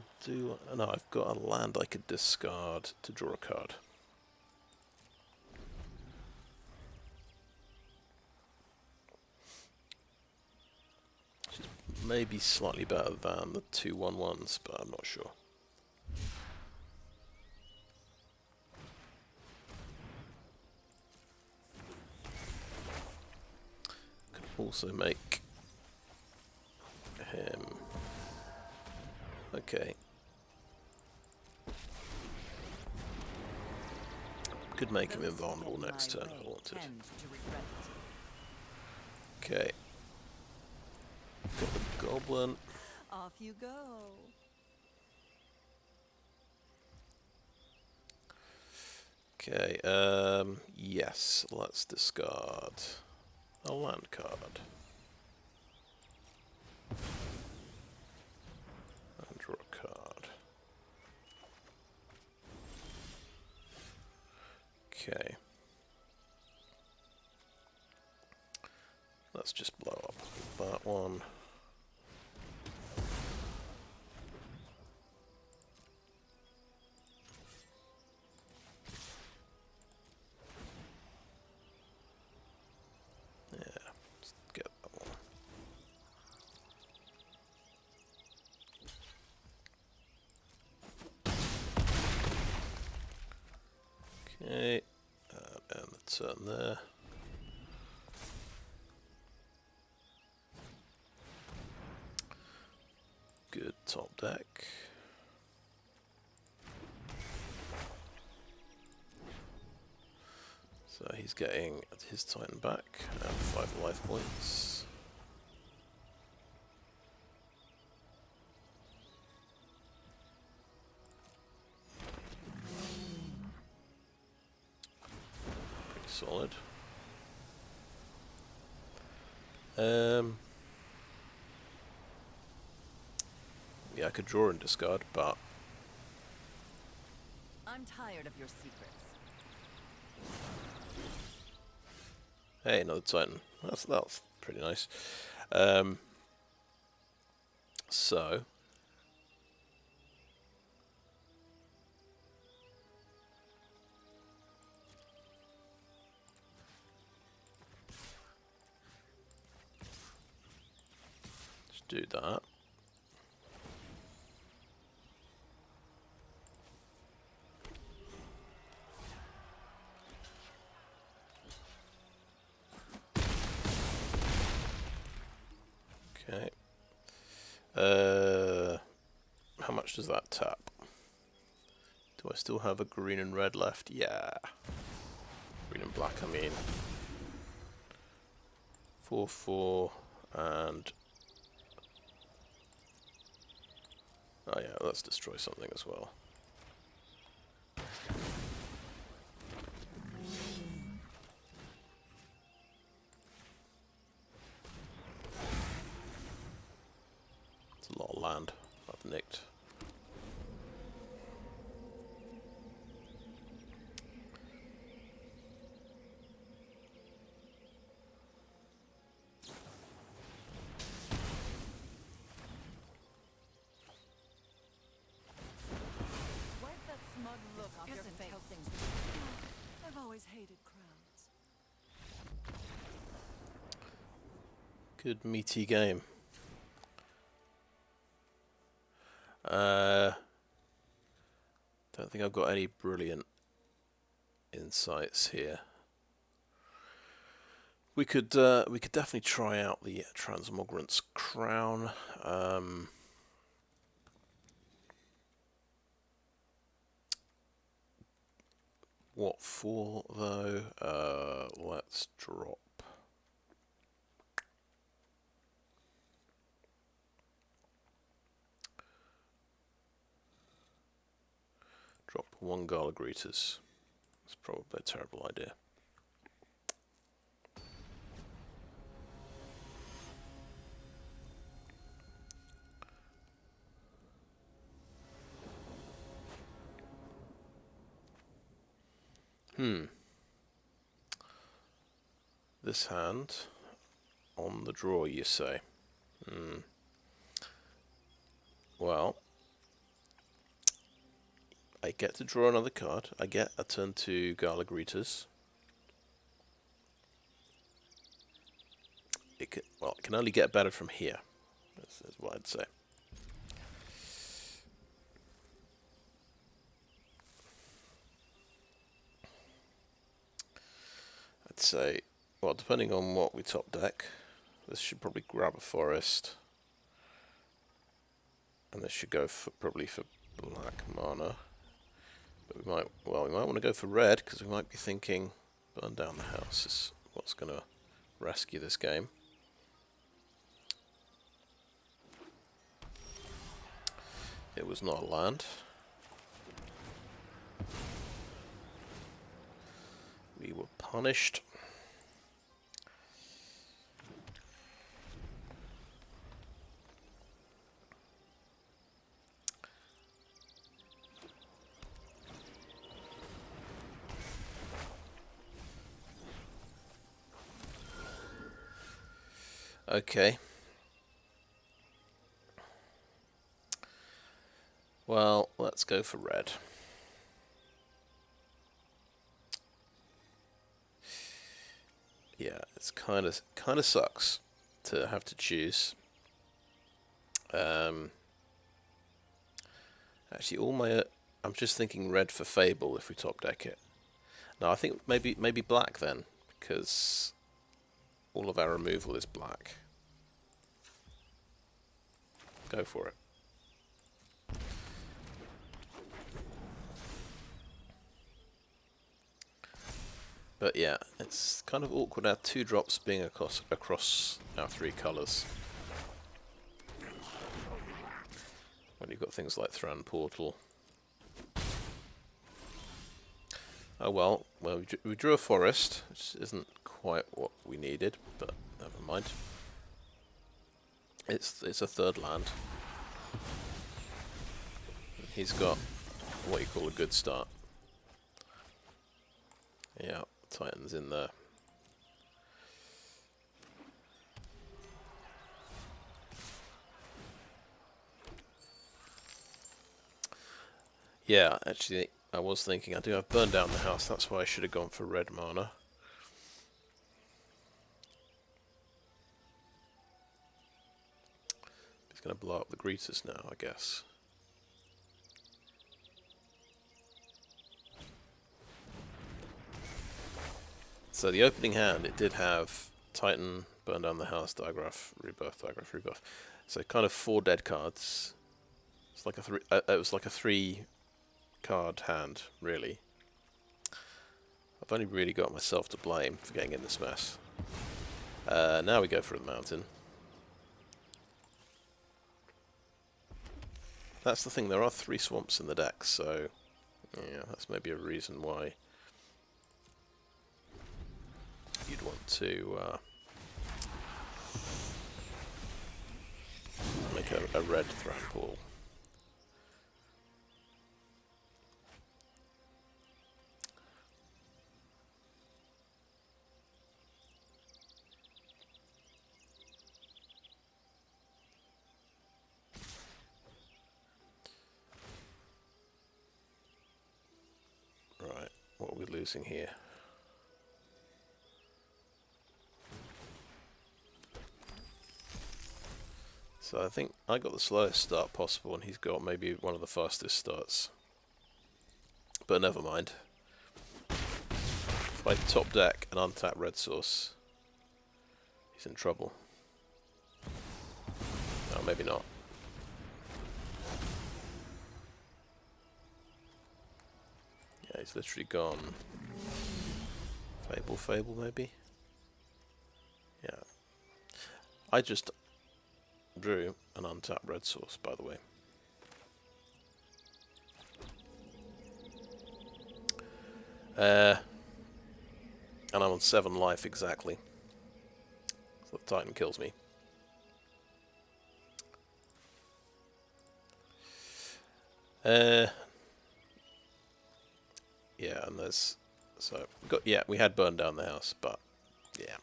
I've got a land I could discard to draw a card. Which is maybe slightly better than the 2/1/1s, but I'm not sure. Could also make him... Okay. Could make him invulnerable next turn if I wanted. Okay. Got the goblin. Off you go. Okay, yes, let's discard a land card. And draw a card. Okay. Let's just blow up that one. Yeah, let's get that one. Okay, and the turn there. Good top deck. So he's getting his Titan back and 5 life points. Pretty solid. Yeah, I could draw and discard, but I'm tired of your secrets. hey, another Titan. That's pretty nice. So let's do that. Okay. How much does that tap? Do I still have a green and red left? Yeah. Green and black, I mean. 4/4 and... Oh yeah, let's destroy something as well. It's a lot of land I've nicked. Wipe that smug look off your face. I've always hated crowds. Good meaty game. Don't think I've got any brilliant insights here. We could definitely try out the Transmogrant's Crown. What for, though? Let's drop. Drop 1 Gala Greeters. It's probably a terrible idea. This hand on the draw, you say? Well, I get to draw another card. I get a turn to Gala Greeters. It can only get better from here. That's what I'd say. I'd say, well, depending on what we top deck, this should probably grab a forest. And this should go for probably for black mana. But we might want to go for red, because we might be thinking burn down the house is what's going to rescue this game. It was not a land. We were punished. Okay. Well, let's go for red. Yeah, it's kind of sucks to have to choose. Actually, I'm just thinking red for Fable if we top deck it. No, I think maybe black then, because all of our removal is black. Go for it. But yeah, it's kind of awkward our 2 drops being across our 3 colours. When you've got things like Thran Portal. Oh well, we drew a forest, which isn't quite what we needed, but never mind. It's a 3rd land. He's got what you call a good start. Yeah, Titan's in there. Yeah, actually, I was thinking I do have burned down the house, that's why I should have gone for red mana. He's going to blow up the Greeters now, I guess. So the opening hand, it did have Titan, burn down the house, Diregraf Rebirth. So kind of 4 dead cards. It's like it was like a 3-card hand, really. I've only really got myself to blame for getting in this mess. Now we go for the mountain. That's the thing, there are 3 swamps in the deck, so yeah, that's maybe a reason why you'd want to make a red Thran Portal. Right, what are we losing here? So I think I got the slowest start possible and he's got maybe one of the fastest starts. But never mind. If I top deck and untap red source, he's in trouble. No, maybe not. Yeah, He's literally gone. Fable maybe? Yeah. I just drew an untapped red source, by the way. And I'm on 7 life exactly. So the Titan kills me. Yeah, and there's... So, we had burned down the house, but, yeah.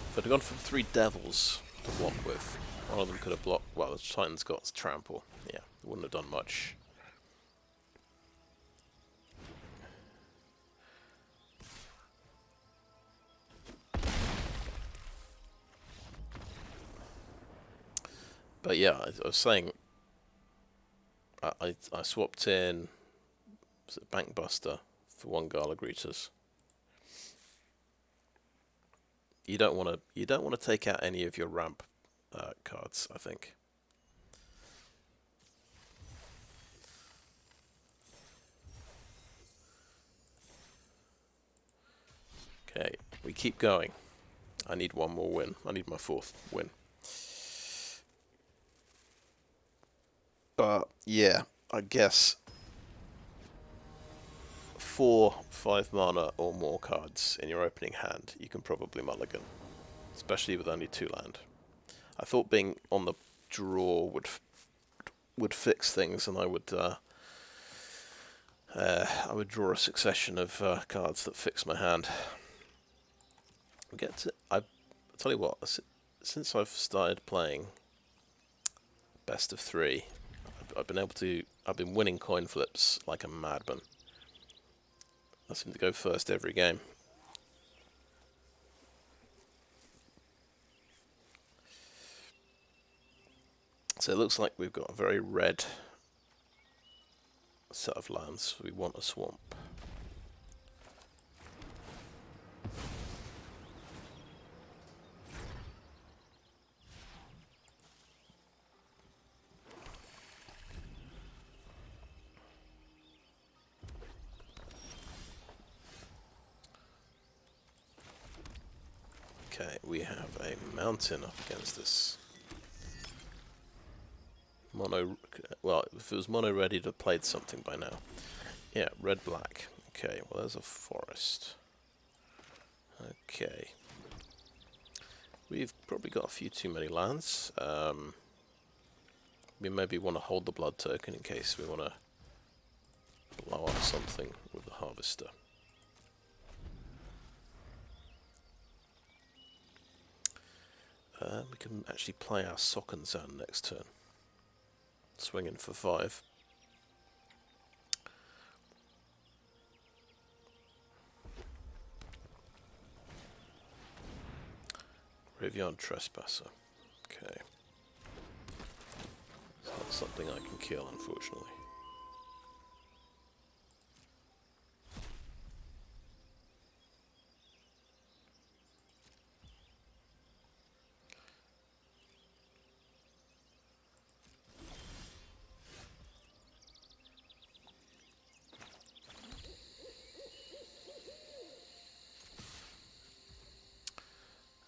If I'd gone for 3 devils to block with, one of them could have blocked... Well, the Titan's got trample. Yeah, it wouldn't have done much. But yeah, I was saying... I swapped in... Was it Bankbuster for 1 Gala Greeters. You don't want to take out any of your ramp cards, I think. Okay, we keep going. I need 1 more win. I need my 4th win. But yeah, I guess 4 5 mana or more cards in your opening hand, you can probably mulligan, especially with only 2 land. I thought being on the draw would fix things, and I would draw a succession of cards that fix my hand. I'll tell you what, since I've started playing best of 3, I've been winning coin flips like a madman. I seem to go first every game. So it looks like we've got a very red set of lands. We want a swamp. Okay, we have a mountain up against this. Mono, well, if it was mono red, he'd have played something by now. Yeah, red-black. Okay, well, there's a forest. Okay. We've probably got a few too many lands. We maybe want to hold the blood token in case we want to blow up something with the harvester. We can actually play our Sockenzan next turn. Swinging for 5. Graveyard Trespasser. Okay. It's not something I can kill, unfortunately.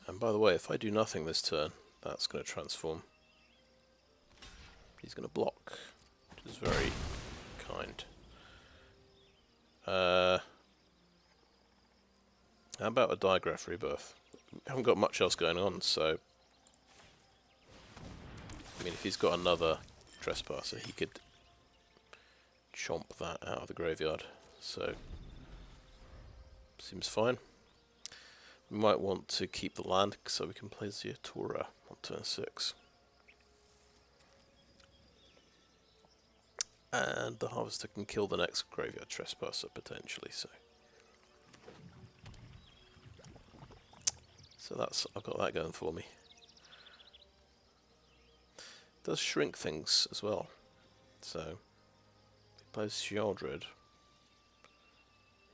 And by the way, if I do nothing this turn, that's going to transform. He's going to block, which is very kind. How about a Diregraf Rebirth? We haven't got much else going on, so... I mean, if he's got another Trespasser, he could chomp that out of the graveyard. So, seems fine. We might want to keep the land so we can play Ziatora on turn 6. And the harvester can kill the next graveyard trespasser potentially. So that's, I've got that going for me. It does shrink things as well. So if he plays Sheoldred,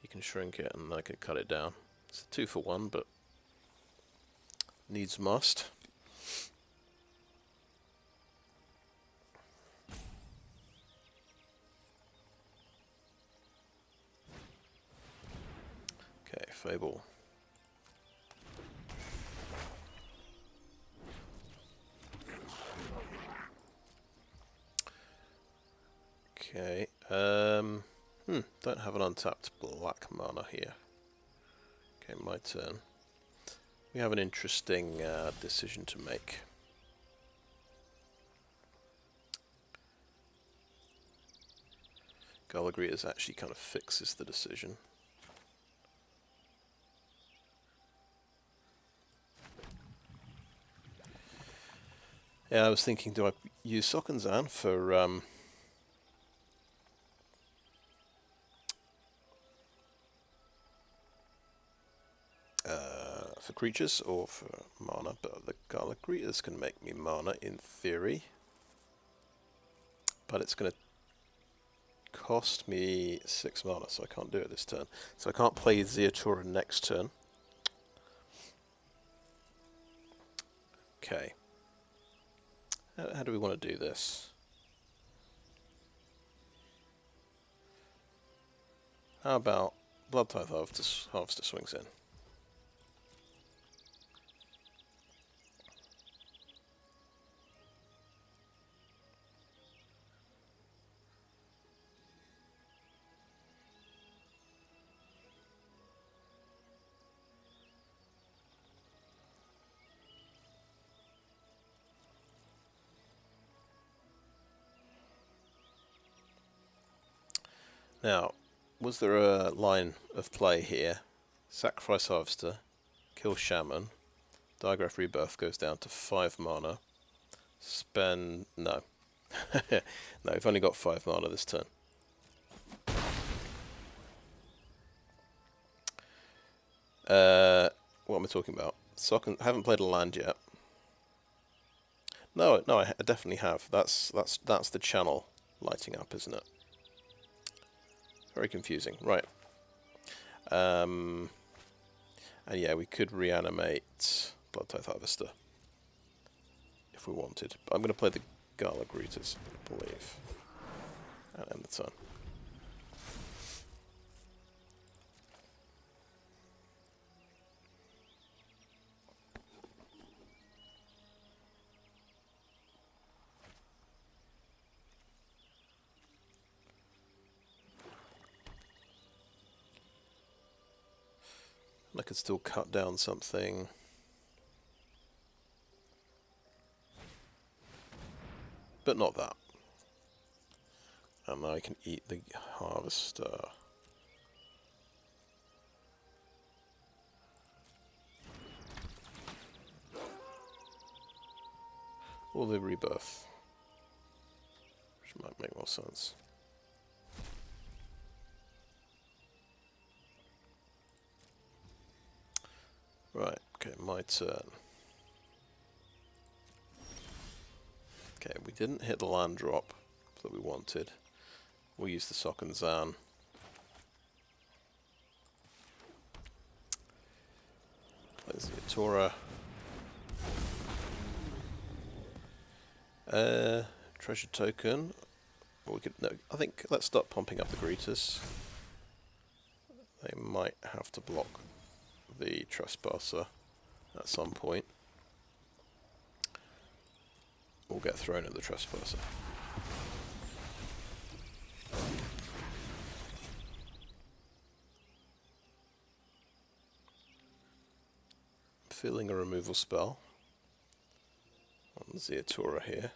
he can shrink it and I can cut it down. It's a 2 for 1, but needs must. Fable. Okay, don't have an untapped black mana here. Okay, my turn. We have an interesting decision to make. Gala Greeters actually kind of fixes the decision. Yeah, I was thinking, do I use Sokkenzan for creatures or for mana? But the Gala Greeters can make me mana in theory, but it's going to cost me 6 mana, so I can't do it this turn. So I can't play Ziatora next turn. Okay. How do we want to do this? How about Bloodtithe Harvester swings in? Now, was there a line of play here? Sacrifice Harvester, kill Shaman, Diregraf Rebirth goes down to 5 mana, spend... no. No, we've only got 5 mana this turn. What am I talking about? I haven't played a land yet. No, I definitely have. That's the channel lighting up, isn't it? Very confusing. Right. And yeah, we could reanimate Bloodtithe Harvester if we wanted. But I'm going to play the Gala Greeters, I believe, and end the turn. I could still cut down something. But not that. And now I can eat the Harvester. Or the Rebirth. Which might make more sense. Right, okay, my turn. Okay, we didn't hit the land drop that we wanted. We'll use the Sokkenzan. Play Ziatora. Treasure token. Or we could, no, I think let's start pumping up the Greeters. They might have to block the Trespasser at some point. We'll get thrown at the Trespasser. Feeling a removal spell on Ziatora here.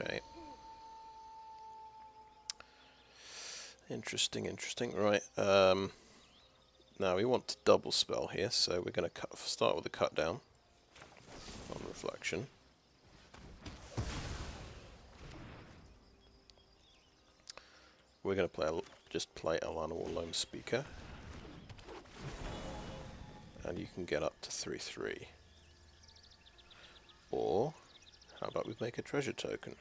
Okay. Interesting. Right. Now we want to double spell here, so we're going to start with a cut down on reflection. We're going to just play a Llanowar Loamspeaker, and you can get up to 3/3. Or how about we make a treasure token?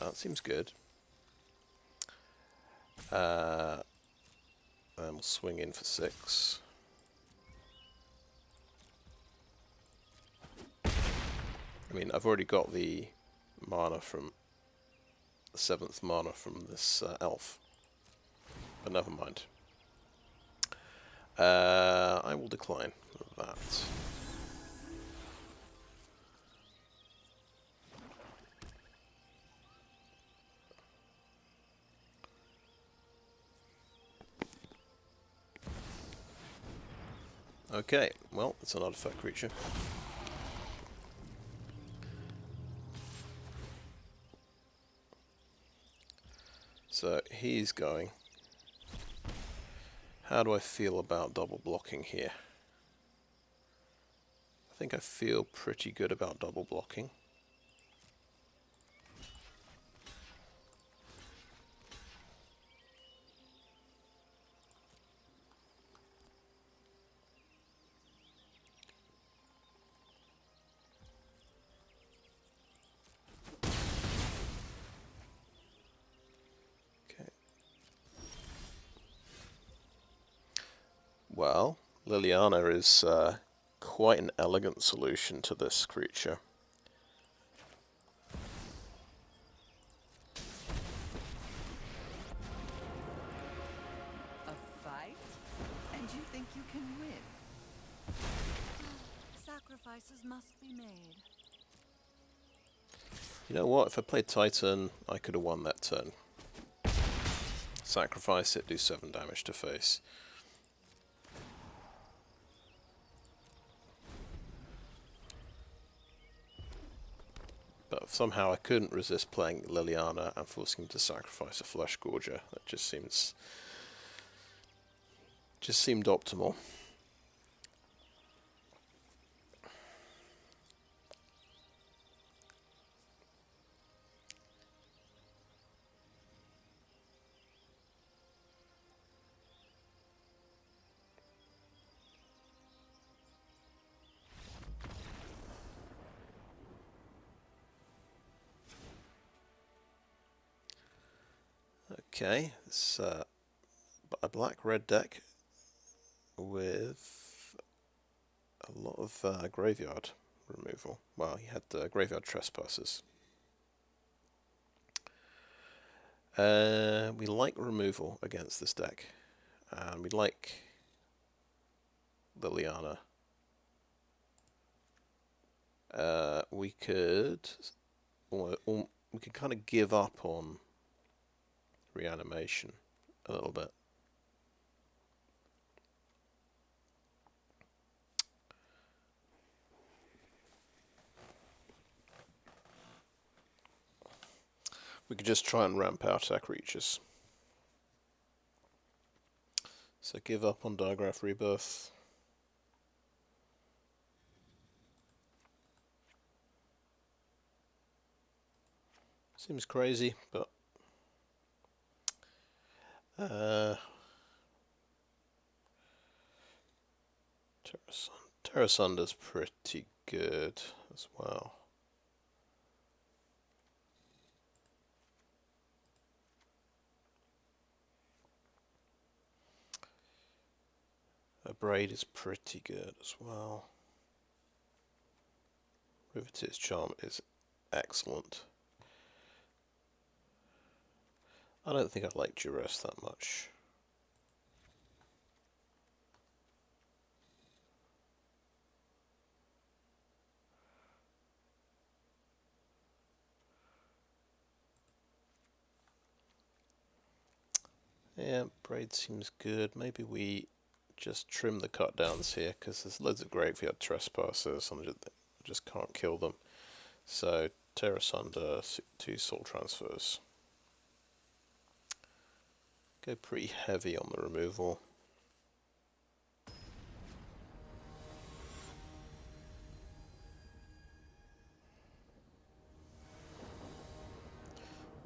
That seems good. And we'll swing in for 6. I mean, I've already got the mana from the 7th mana from this elf, but never mind. I will decline that. Okay, well, it's an artifact creature. So he's going. How do I feel about double blocking here? I think I feel pretty good about double blocking. Okay. Well, Liliana is quite an elegant solution to this creature. A fight? And you think you can win? Sacrifices must be made. You know what? If I played Titan, I could have won that turn. Sacrifice it, do 7 damage to face. But somehow I couldn't resist playing Liliana and forcing him to sacrifice a Flesh Gorger. That just seemed optimal. Okay, it's a black-red deck with a lot of graveyard removal. Well, he had graveyard trespassers. We like removal against this deck, and we like Liliana. We could kind of give up on reanimation a little bit. We could just try and ramp out our creatures. So give up on Diregraf Rebirth. Seems crazy, but Terra Sunder's pretty good as well. A Braid is pretty good as well. Riveteers Charm is excellent. I don't think I like Duress that much. Yeah, Braid seems good. Maybe we just trim the cut downs here because there's loads of graveyard trespassers and I just can't kill them. So Terra Sunder, 2 soul transfers. Go pretty heavy on the removal.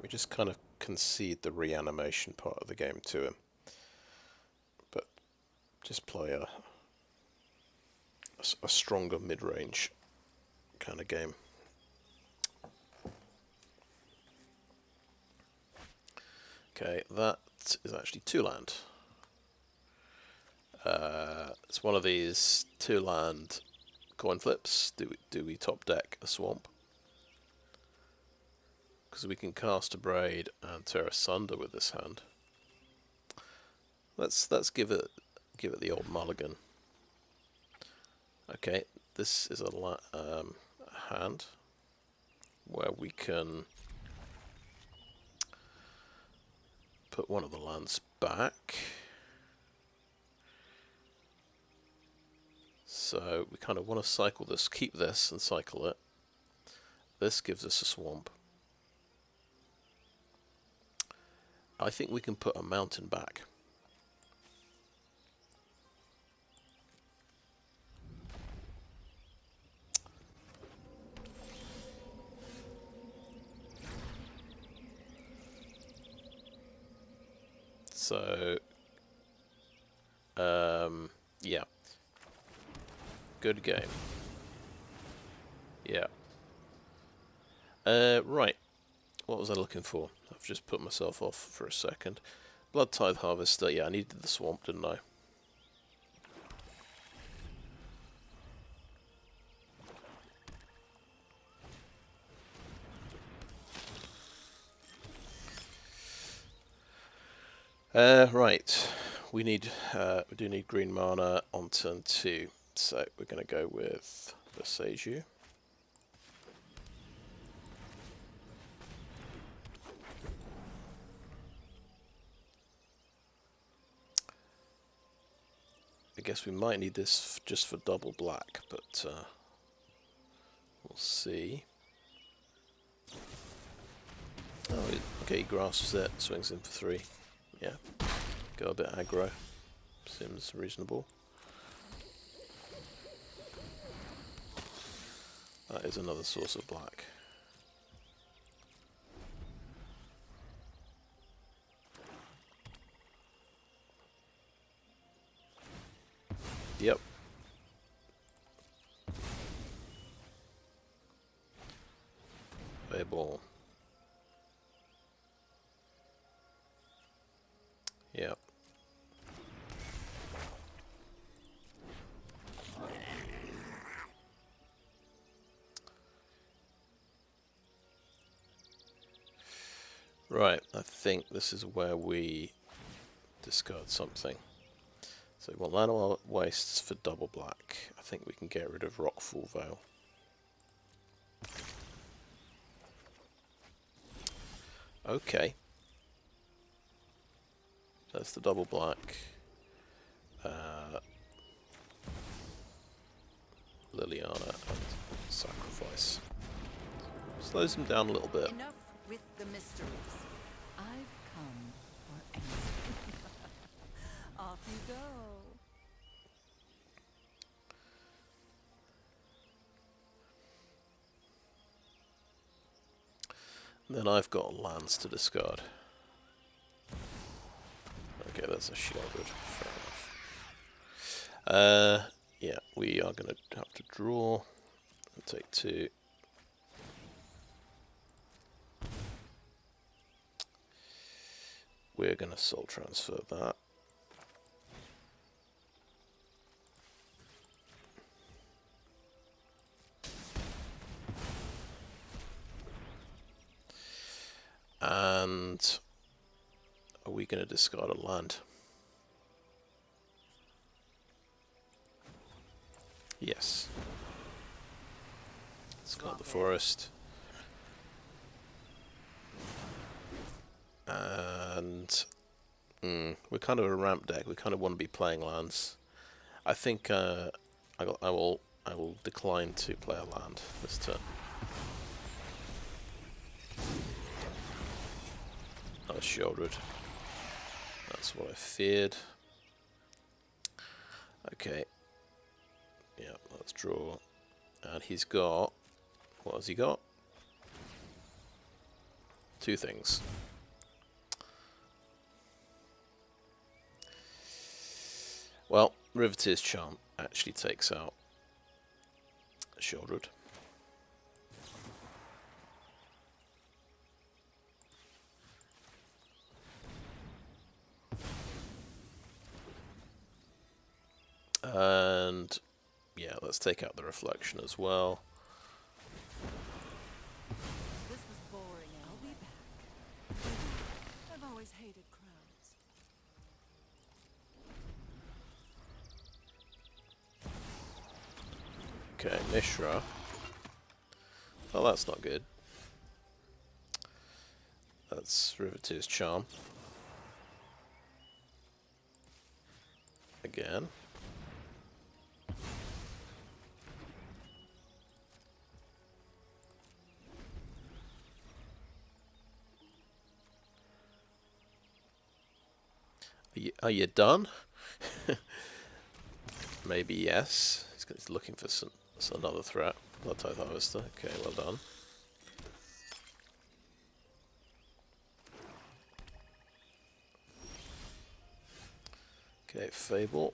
We just kind of concede the reanimation part of the game to him. But just play a stronger mid-range kind of game. Okay, that is actually 2 land. It's one of these 2 land coin flips. Do we top deck a swamp because we can cast a Braid and tear asunder with this hand. Let's give it the old mulligan. Okay, this is a hand where we can put one of the lands back. So we kind of want to cycle this, keep this and cycle it. This gives us a swamp. I think we can put a mountain back. So, yeah. Good game. Yeah. Right. What was I looking for? I've just put myself off for a second. Bloodtithe Harvester. Yeah, I needed the swamp, didn't I? Right. We do need green mana on turn 2. So we're going to go with Boseiju. I guess we might need this just for double black, but we'll see. Oh, okay, he grasps it, swings in for 3. Yeah, go a bit aggro. Seems reasonable. That is another source of black. Yep. Fable. Yep. Right, I think this is where we discard something. So we want Llanowar Wastes for double black. I think we can get rid of Rockfall Vale. Okay. That's the double black. Liliana and Sacrifice. Slows him down a little bit. Enough with the mysteries. I've come for answers. Off you go. Then I've got lands to discard. Okay, that's a shielded. Fair enough. Yeah, we are going to have to draw and take 2. We're going to soul transfer that. And are we going to discard a land? Yes. Discard the forest. And we're kind of a ramp deck. We kind of want to be playing lands. I think I will decline to play a land this turn. That was shielded. That's what I feared. Okay. Yeah, let's draw. And he's got... What has he got? 2 things. Well, Riveteers Charm actually takes out Shieldred. And yeah, let's take out the reflection as well. This was boring. I'll be Okay, Mishra. Oh, that's not good. That's Riveteers Charm. Again. Are you done? Maybe yes. He's looking for another threat. Bloodtithe Harvester. Okay, well done. Okay, Fable.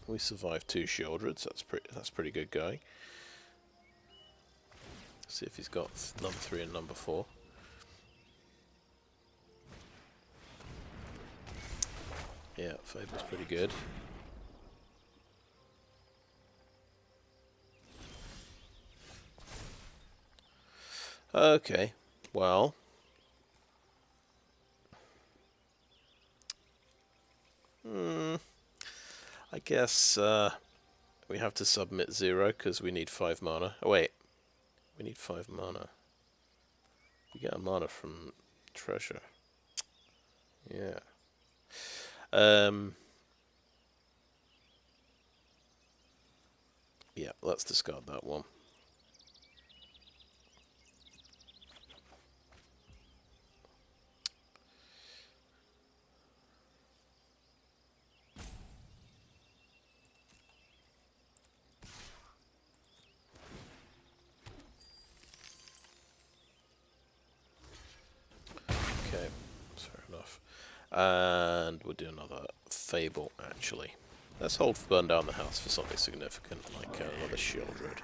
We survived 2 Shieldreds. That's pretty good going. See if he's got number 3 and number 4. Yeah, Fable's pretty good. Okay, well. I guess we have to submit 0 because we need 5 mana. Oh wait, we need 5 mana. We get a mana from treasure. Yeah. Yeah, let's discard that one. Okay, fair enough. And we'll do another Fable, actually. Let's hold Burn Down the House for something significant, like another Shieldred.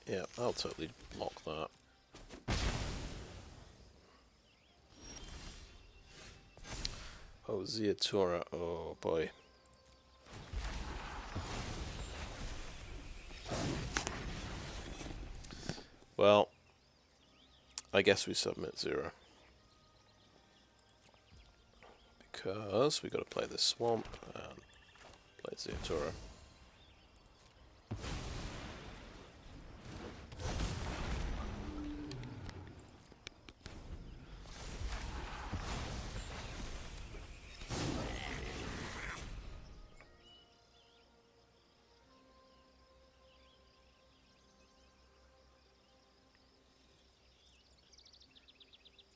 Yeah, I'll totally block that. Oh, Ziatora, oh boy. Well, I guess we submit 0. Because we got to play this swamp and play Ziatora.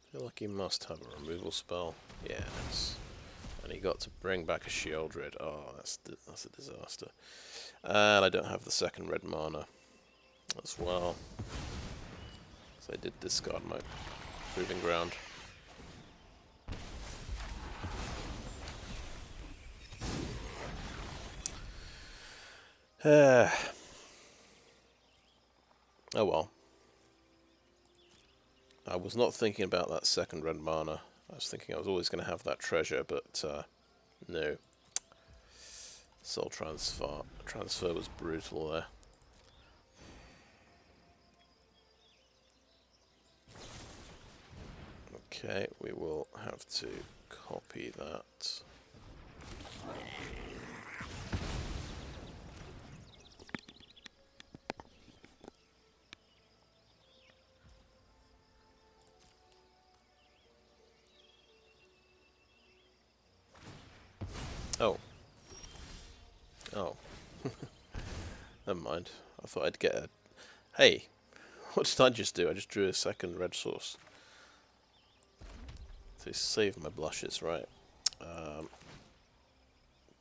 I feel like he must have a removal spell. Yes. And he got to bring back a Shieldred. Oh, that's a disaster. And I don't have the 2nd red mana as well. So I did discard my Proving Ground. Oh well. I was not thinking about that 2nd red mana. I was thinking I was always going to have that treasure, but no. Soul transfer was brutal there. Okay, we will have to copy that. Oh. Oh. Never mind. I thought I'd get a... Hey! What did I just do? I just drew a 2nd red source. To save my blushes, right.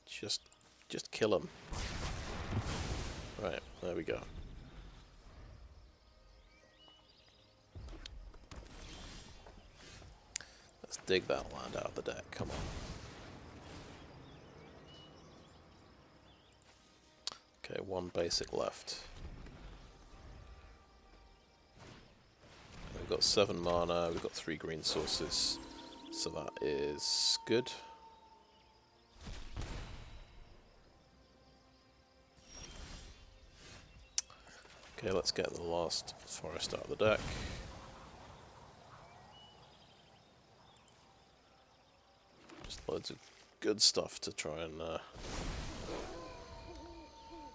Just kill him. Right, there we go. Let's dig that land out of the deck. Come on. Okay, one basic left. We've got 7 mana, we've got 3 green sources, so that is good. Okay, let's get the last forest out of the deck. Just loads of good stuff to try and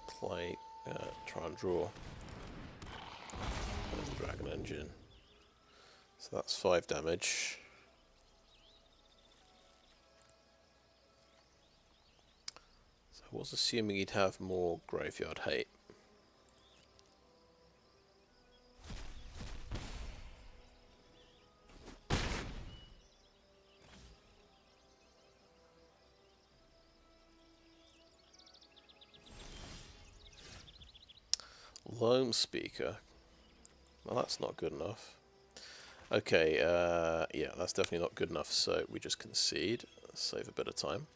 play, try and draw. There's the Dragon Engine. So that's 5 damage. So I was assuming he'd have more graveyard hate. Loamspeaker. Well, that's not good enough. Okay, yeah, that's definitely not good enough, so we just concede. Save a bit of time.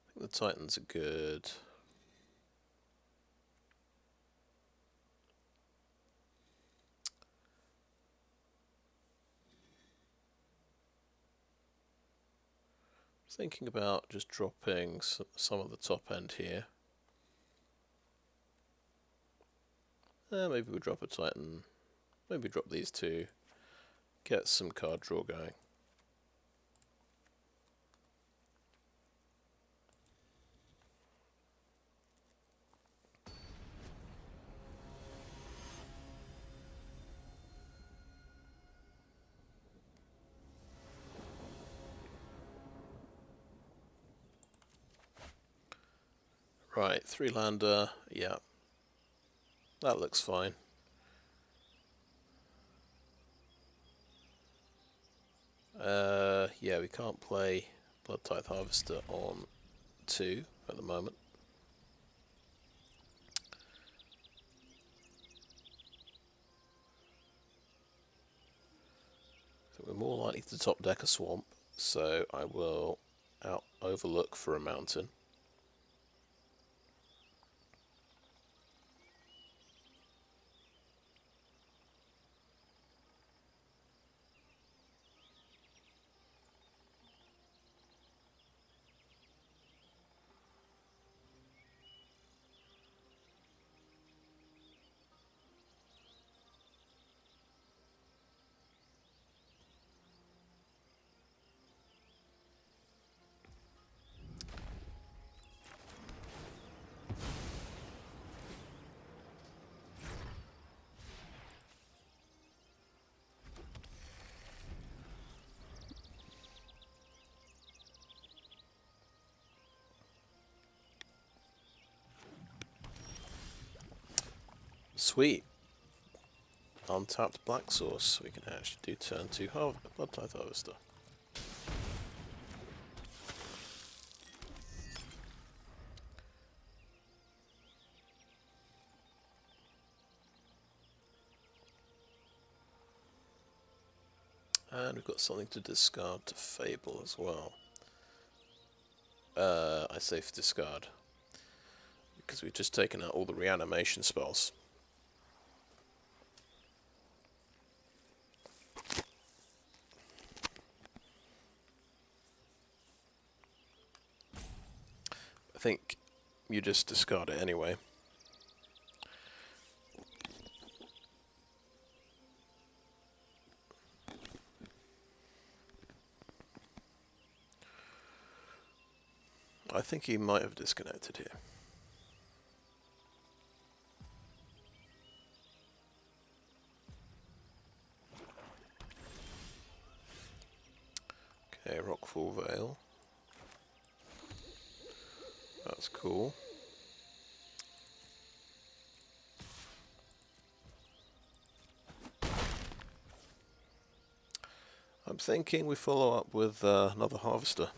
I think the Titans are good. Thinking about just dropping some of the top end here. Maybe we drop a Titan. Maybe drop these 2. Get some card draw going. Right, 3-lander, yeah. That looks fine. Yeah, we can't play Bloodtithe Harvester on 2 at the moment. So we're more likely to top deck a swamp, so I will overlook for a mountain. Sweet. Untapped black source. We can actually do turn 2 Bloodtithe Harvester. And we've got something to discard to Fable as well. I say for discard, because we've just taken out all the reanimation spells. I think you just discard it anyway. I think he might have disconnected here. Okay, Rockfall Vale. That's cool. I'm thinking we follow up with another Harvester.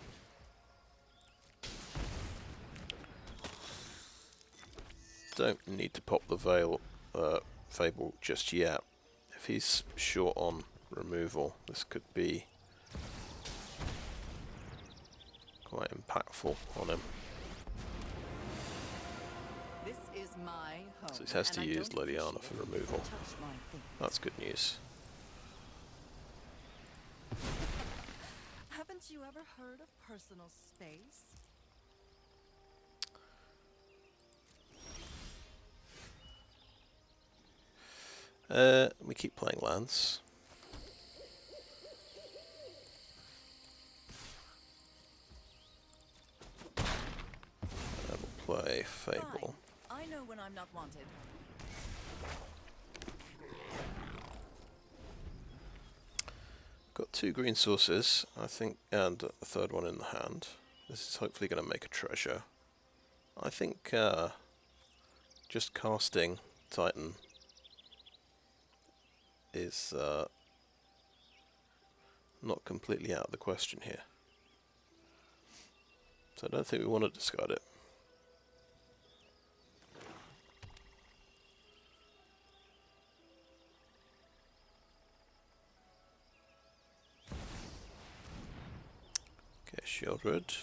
Don't need to pop the Veil Fable just yet. If he's short on removal, this could be quite impactful on him. This is my home. So he has to use Liliana for removal. That's good news. Haven't you ever heard of personal space? We keep playing lands. And we'll play Fable. Fine. I know when I'm not wanted. Got 2 green sources, I think, and a third one in the hand. This is hopefully going to make a treasure. I think just casting Titan is not completely out of the question here. So I don't think we want to discard it. Okay, Shieldred.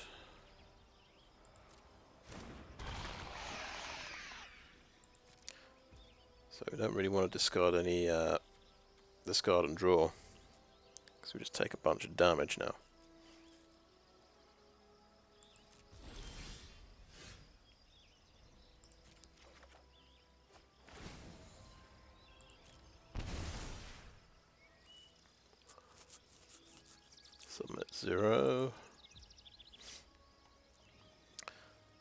So we don't really want to discard any discard and draw, because we just take a bunch of damage now. Submit 0.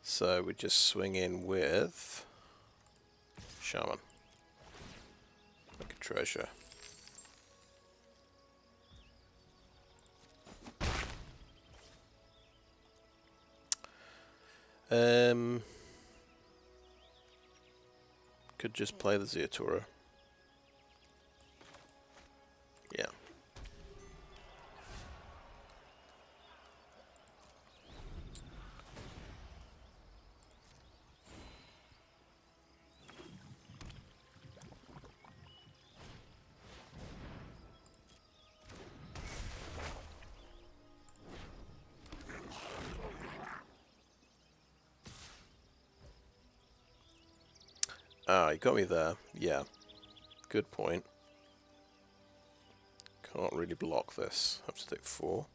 So we just swing in with Shaman. Like a treasure. Could just play the Ziatora. Yeah. Ah, you got me there. Yeah. Good point. Can't really block this. Have to take 4.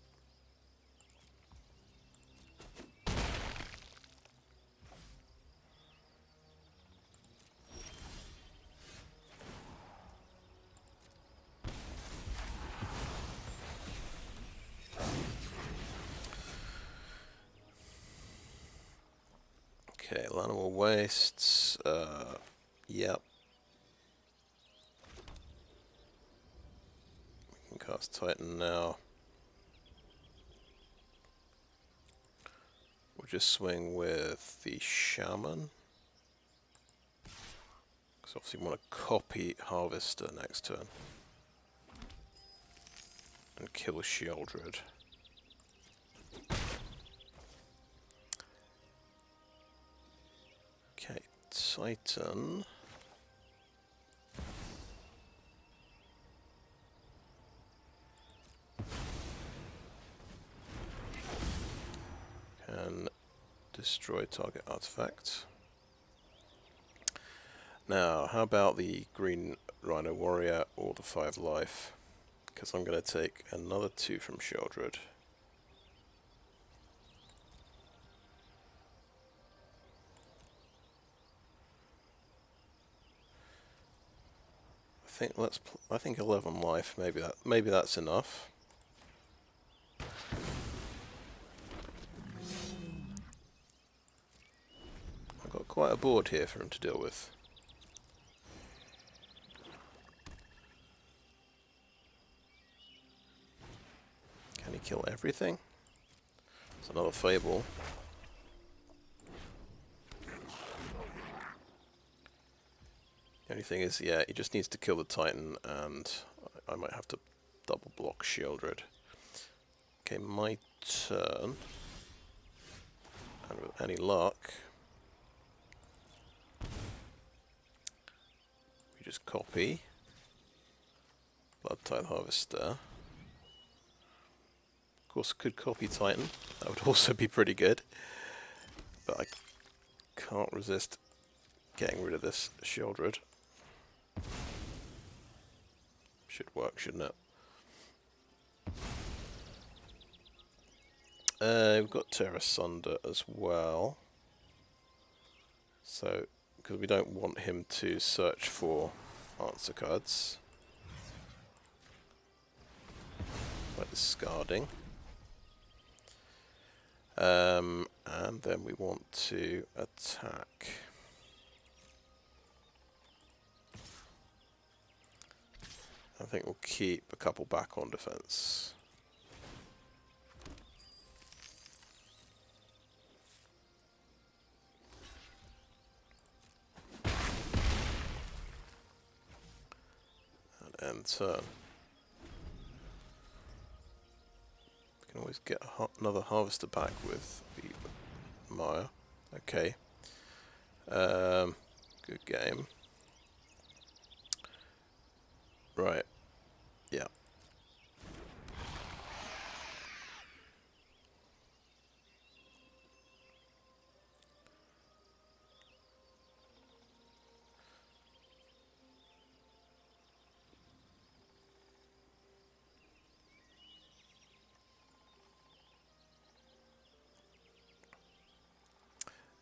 Okay, Llanowar Wastes. Yep. We can cast Titan now. We'll just swing with the Shaman. Because obviously we want to copy Harvester next turn. And kill Shieldred. Okay, Titan. Can destroy target artifact. Now, how about the green Rhino Warrior or the 5 life? Because I'm going to take another 2 from Shieldred. I think 11 life. Maybe that's enough. I've got quite a board here for him to deal with. Can he kill everything? It's another Fable. The only thing is, yeah, he just needs to kill the Titan, and I might have to double block Shieldred. Okay, my turn. And with any luck, we just copy Bloodtithe Harvester. Of course, I could copy Titan. That would also be pretty good. But I can't resist getting rid of this Shieldred. Should work, shouldn't it? We've got Terra Sunder as well. So, because we don't want him to search for answer cards. By discarding. And then we want to attack. I think we'll keep a couple back on defense. And end turn. We can always get another harvester back with the Maya. Okay. Good game. Right. Yeah.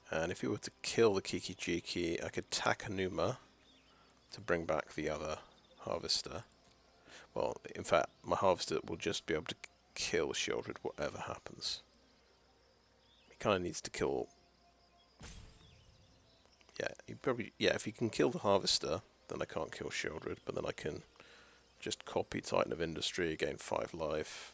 And if you were to kill the Kiki Jiki, I could Takanuma to bring back the other harvester. Well, in fact, my harvester will just be able to kill Shieldred whatever happens. He kind of needs to kill... Yeah, if he can kill the harvester, then I can't kill Shieldred, but then I can just copy Titan of Industry, gain 5 life.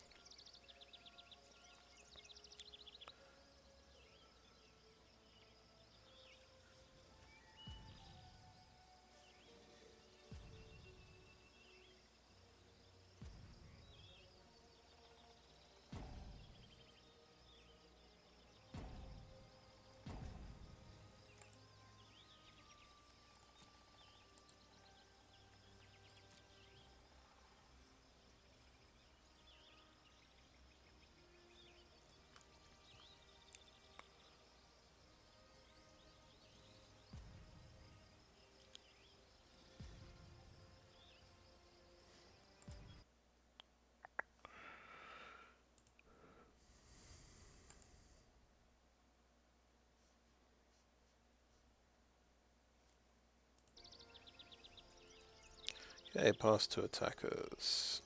Okay, pass to attackers.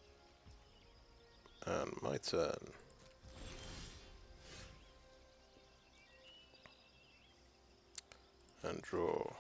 And my turn. And draw.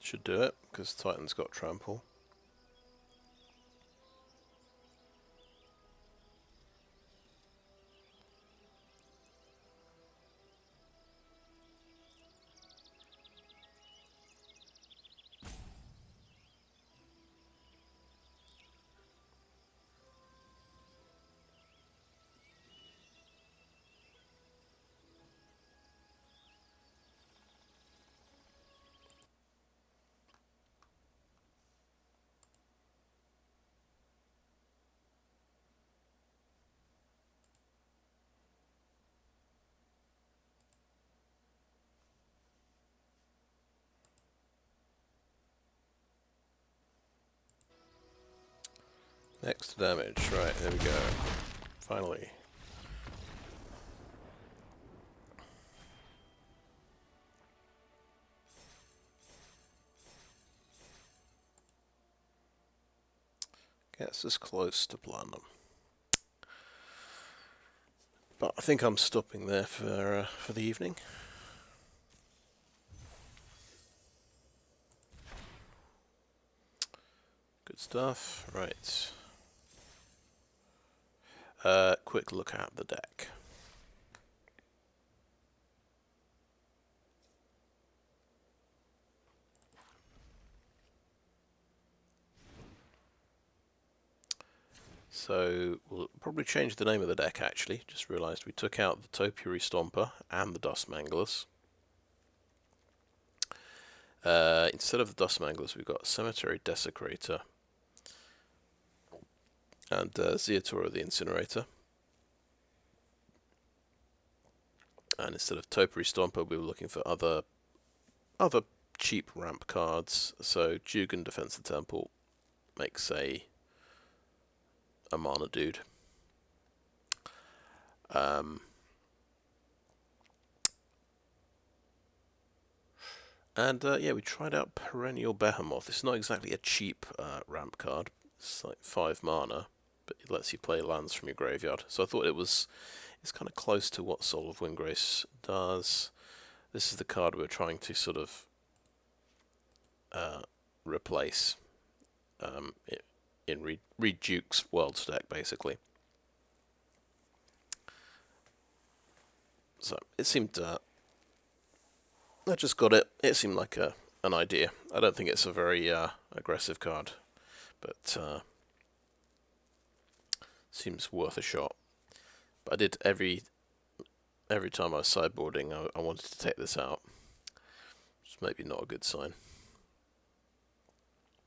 Should do it, because Titan's got trample. Next damage, right, there we go. Finally. Gets us close to platinum. But I think I'm stopping there for the evening. Good stuff. Right. Quick look at the deck. So we'll probably change the name of the deck actually. Just realised we took out the Topiary Stomper and the Dust Manglers. Instead of the Dust Manglers, we've got Cemetery Desecrator and Ziatora the Incinerator. And instead of Topiary Stomper, we were looking for other cheap ramp cards. So Jugan Defense the Temple makes a mana dude. And yeah, we tried out Perrenial Behemoth. It's not exactly a cheap ramp card. It's like 5 mana, but it lets you play lands from your graveyard. So I thought it's kind of close to what Soul of Windgrace does. This is the card we're trying to sort of replace in Reid Duke's Worlds deck, basically. So it seemed I just got it. It seemed like an idea. I don't think it's a very aggressive card, but seems worth a shot. But I did every time I was sideboarding, I wanted to take this out. It's maybe not a good sign.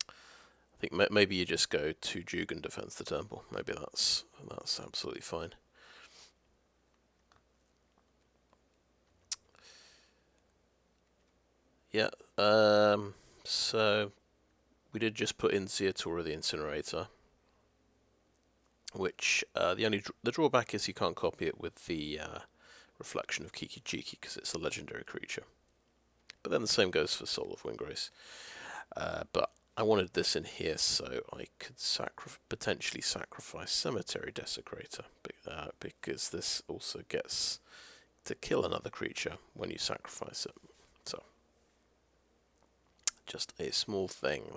I think maybe you just go to Jugan Defense the Temple. Maybe that's absolutely fine. Yeah, so we did just put in Ziatora the Incinerator, which the drawback is you can't copy it with the Reflection of Kiki Jiki because it's a legendary creature. But then the same goes for Soul of Windgrace. But I wanted this in here so I could potentially sacrifice Cemetery Desecrator, because this also gets to kill another creature when you sacrifice it. So just a small thing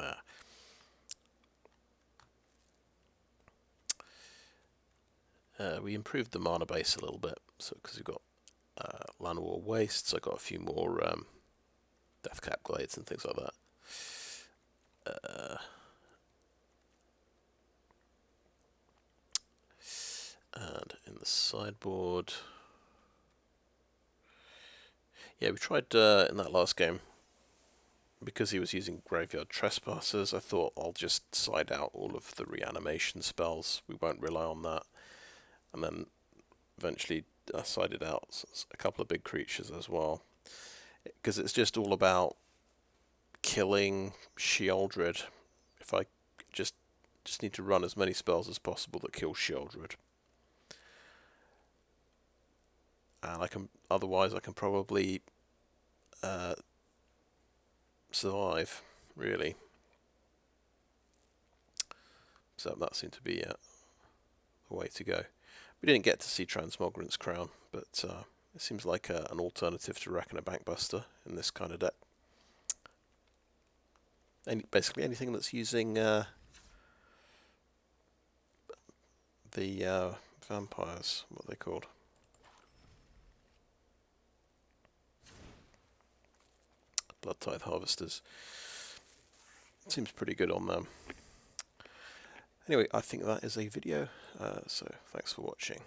there. We improved the mana base a little bit, so because we've got Llanowar Wastes, I got a few more Deathcap Glades and things like that. And in the sideboard, yeah, we tried in that last game, because he was using Graveyard Trespassers, I thought I'll just side out all of the reanimation spells. We won't rely on that. And then eventually I sided out a couple of big creatures as well, because it's just all about killing Sheoldred. If I just need to run as many spells as possible that kill Sheoldred, and otherwise I can probably survive, really. So that seemed to be the way to go. We didn't get to see Transmogrant's Crown, but it seems like an alternative to Reckoner Bankbuster in this kind of deck. Basically anything that's using the vampires, what are they called? Bloodtithe Harvesters. It seems pretty good on them. Anyway, I think that is a video, so thanks for watching.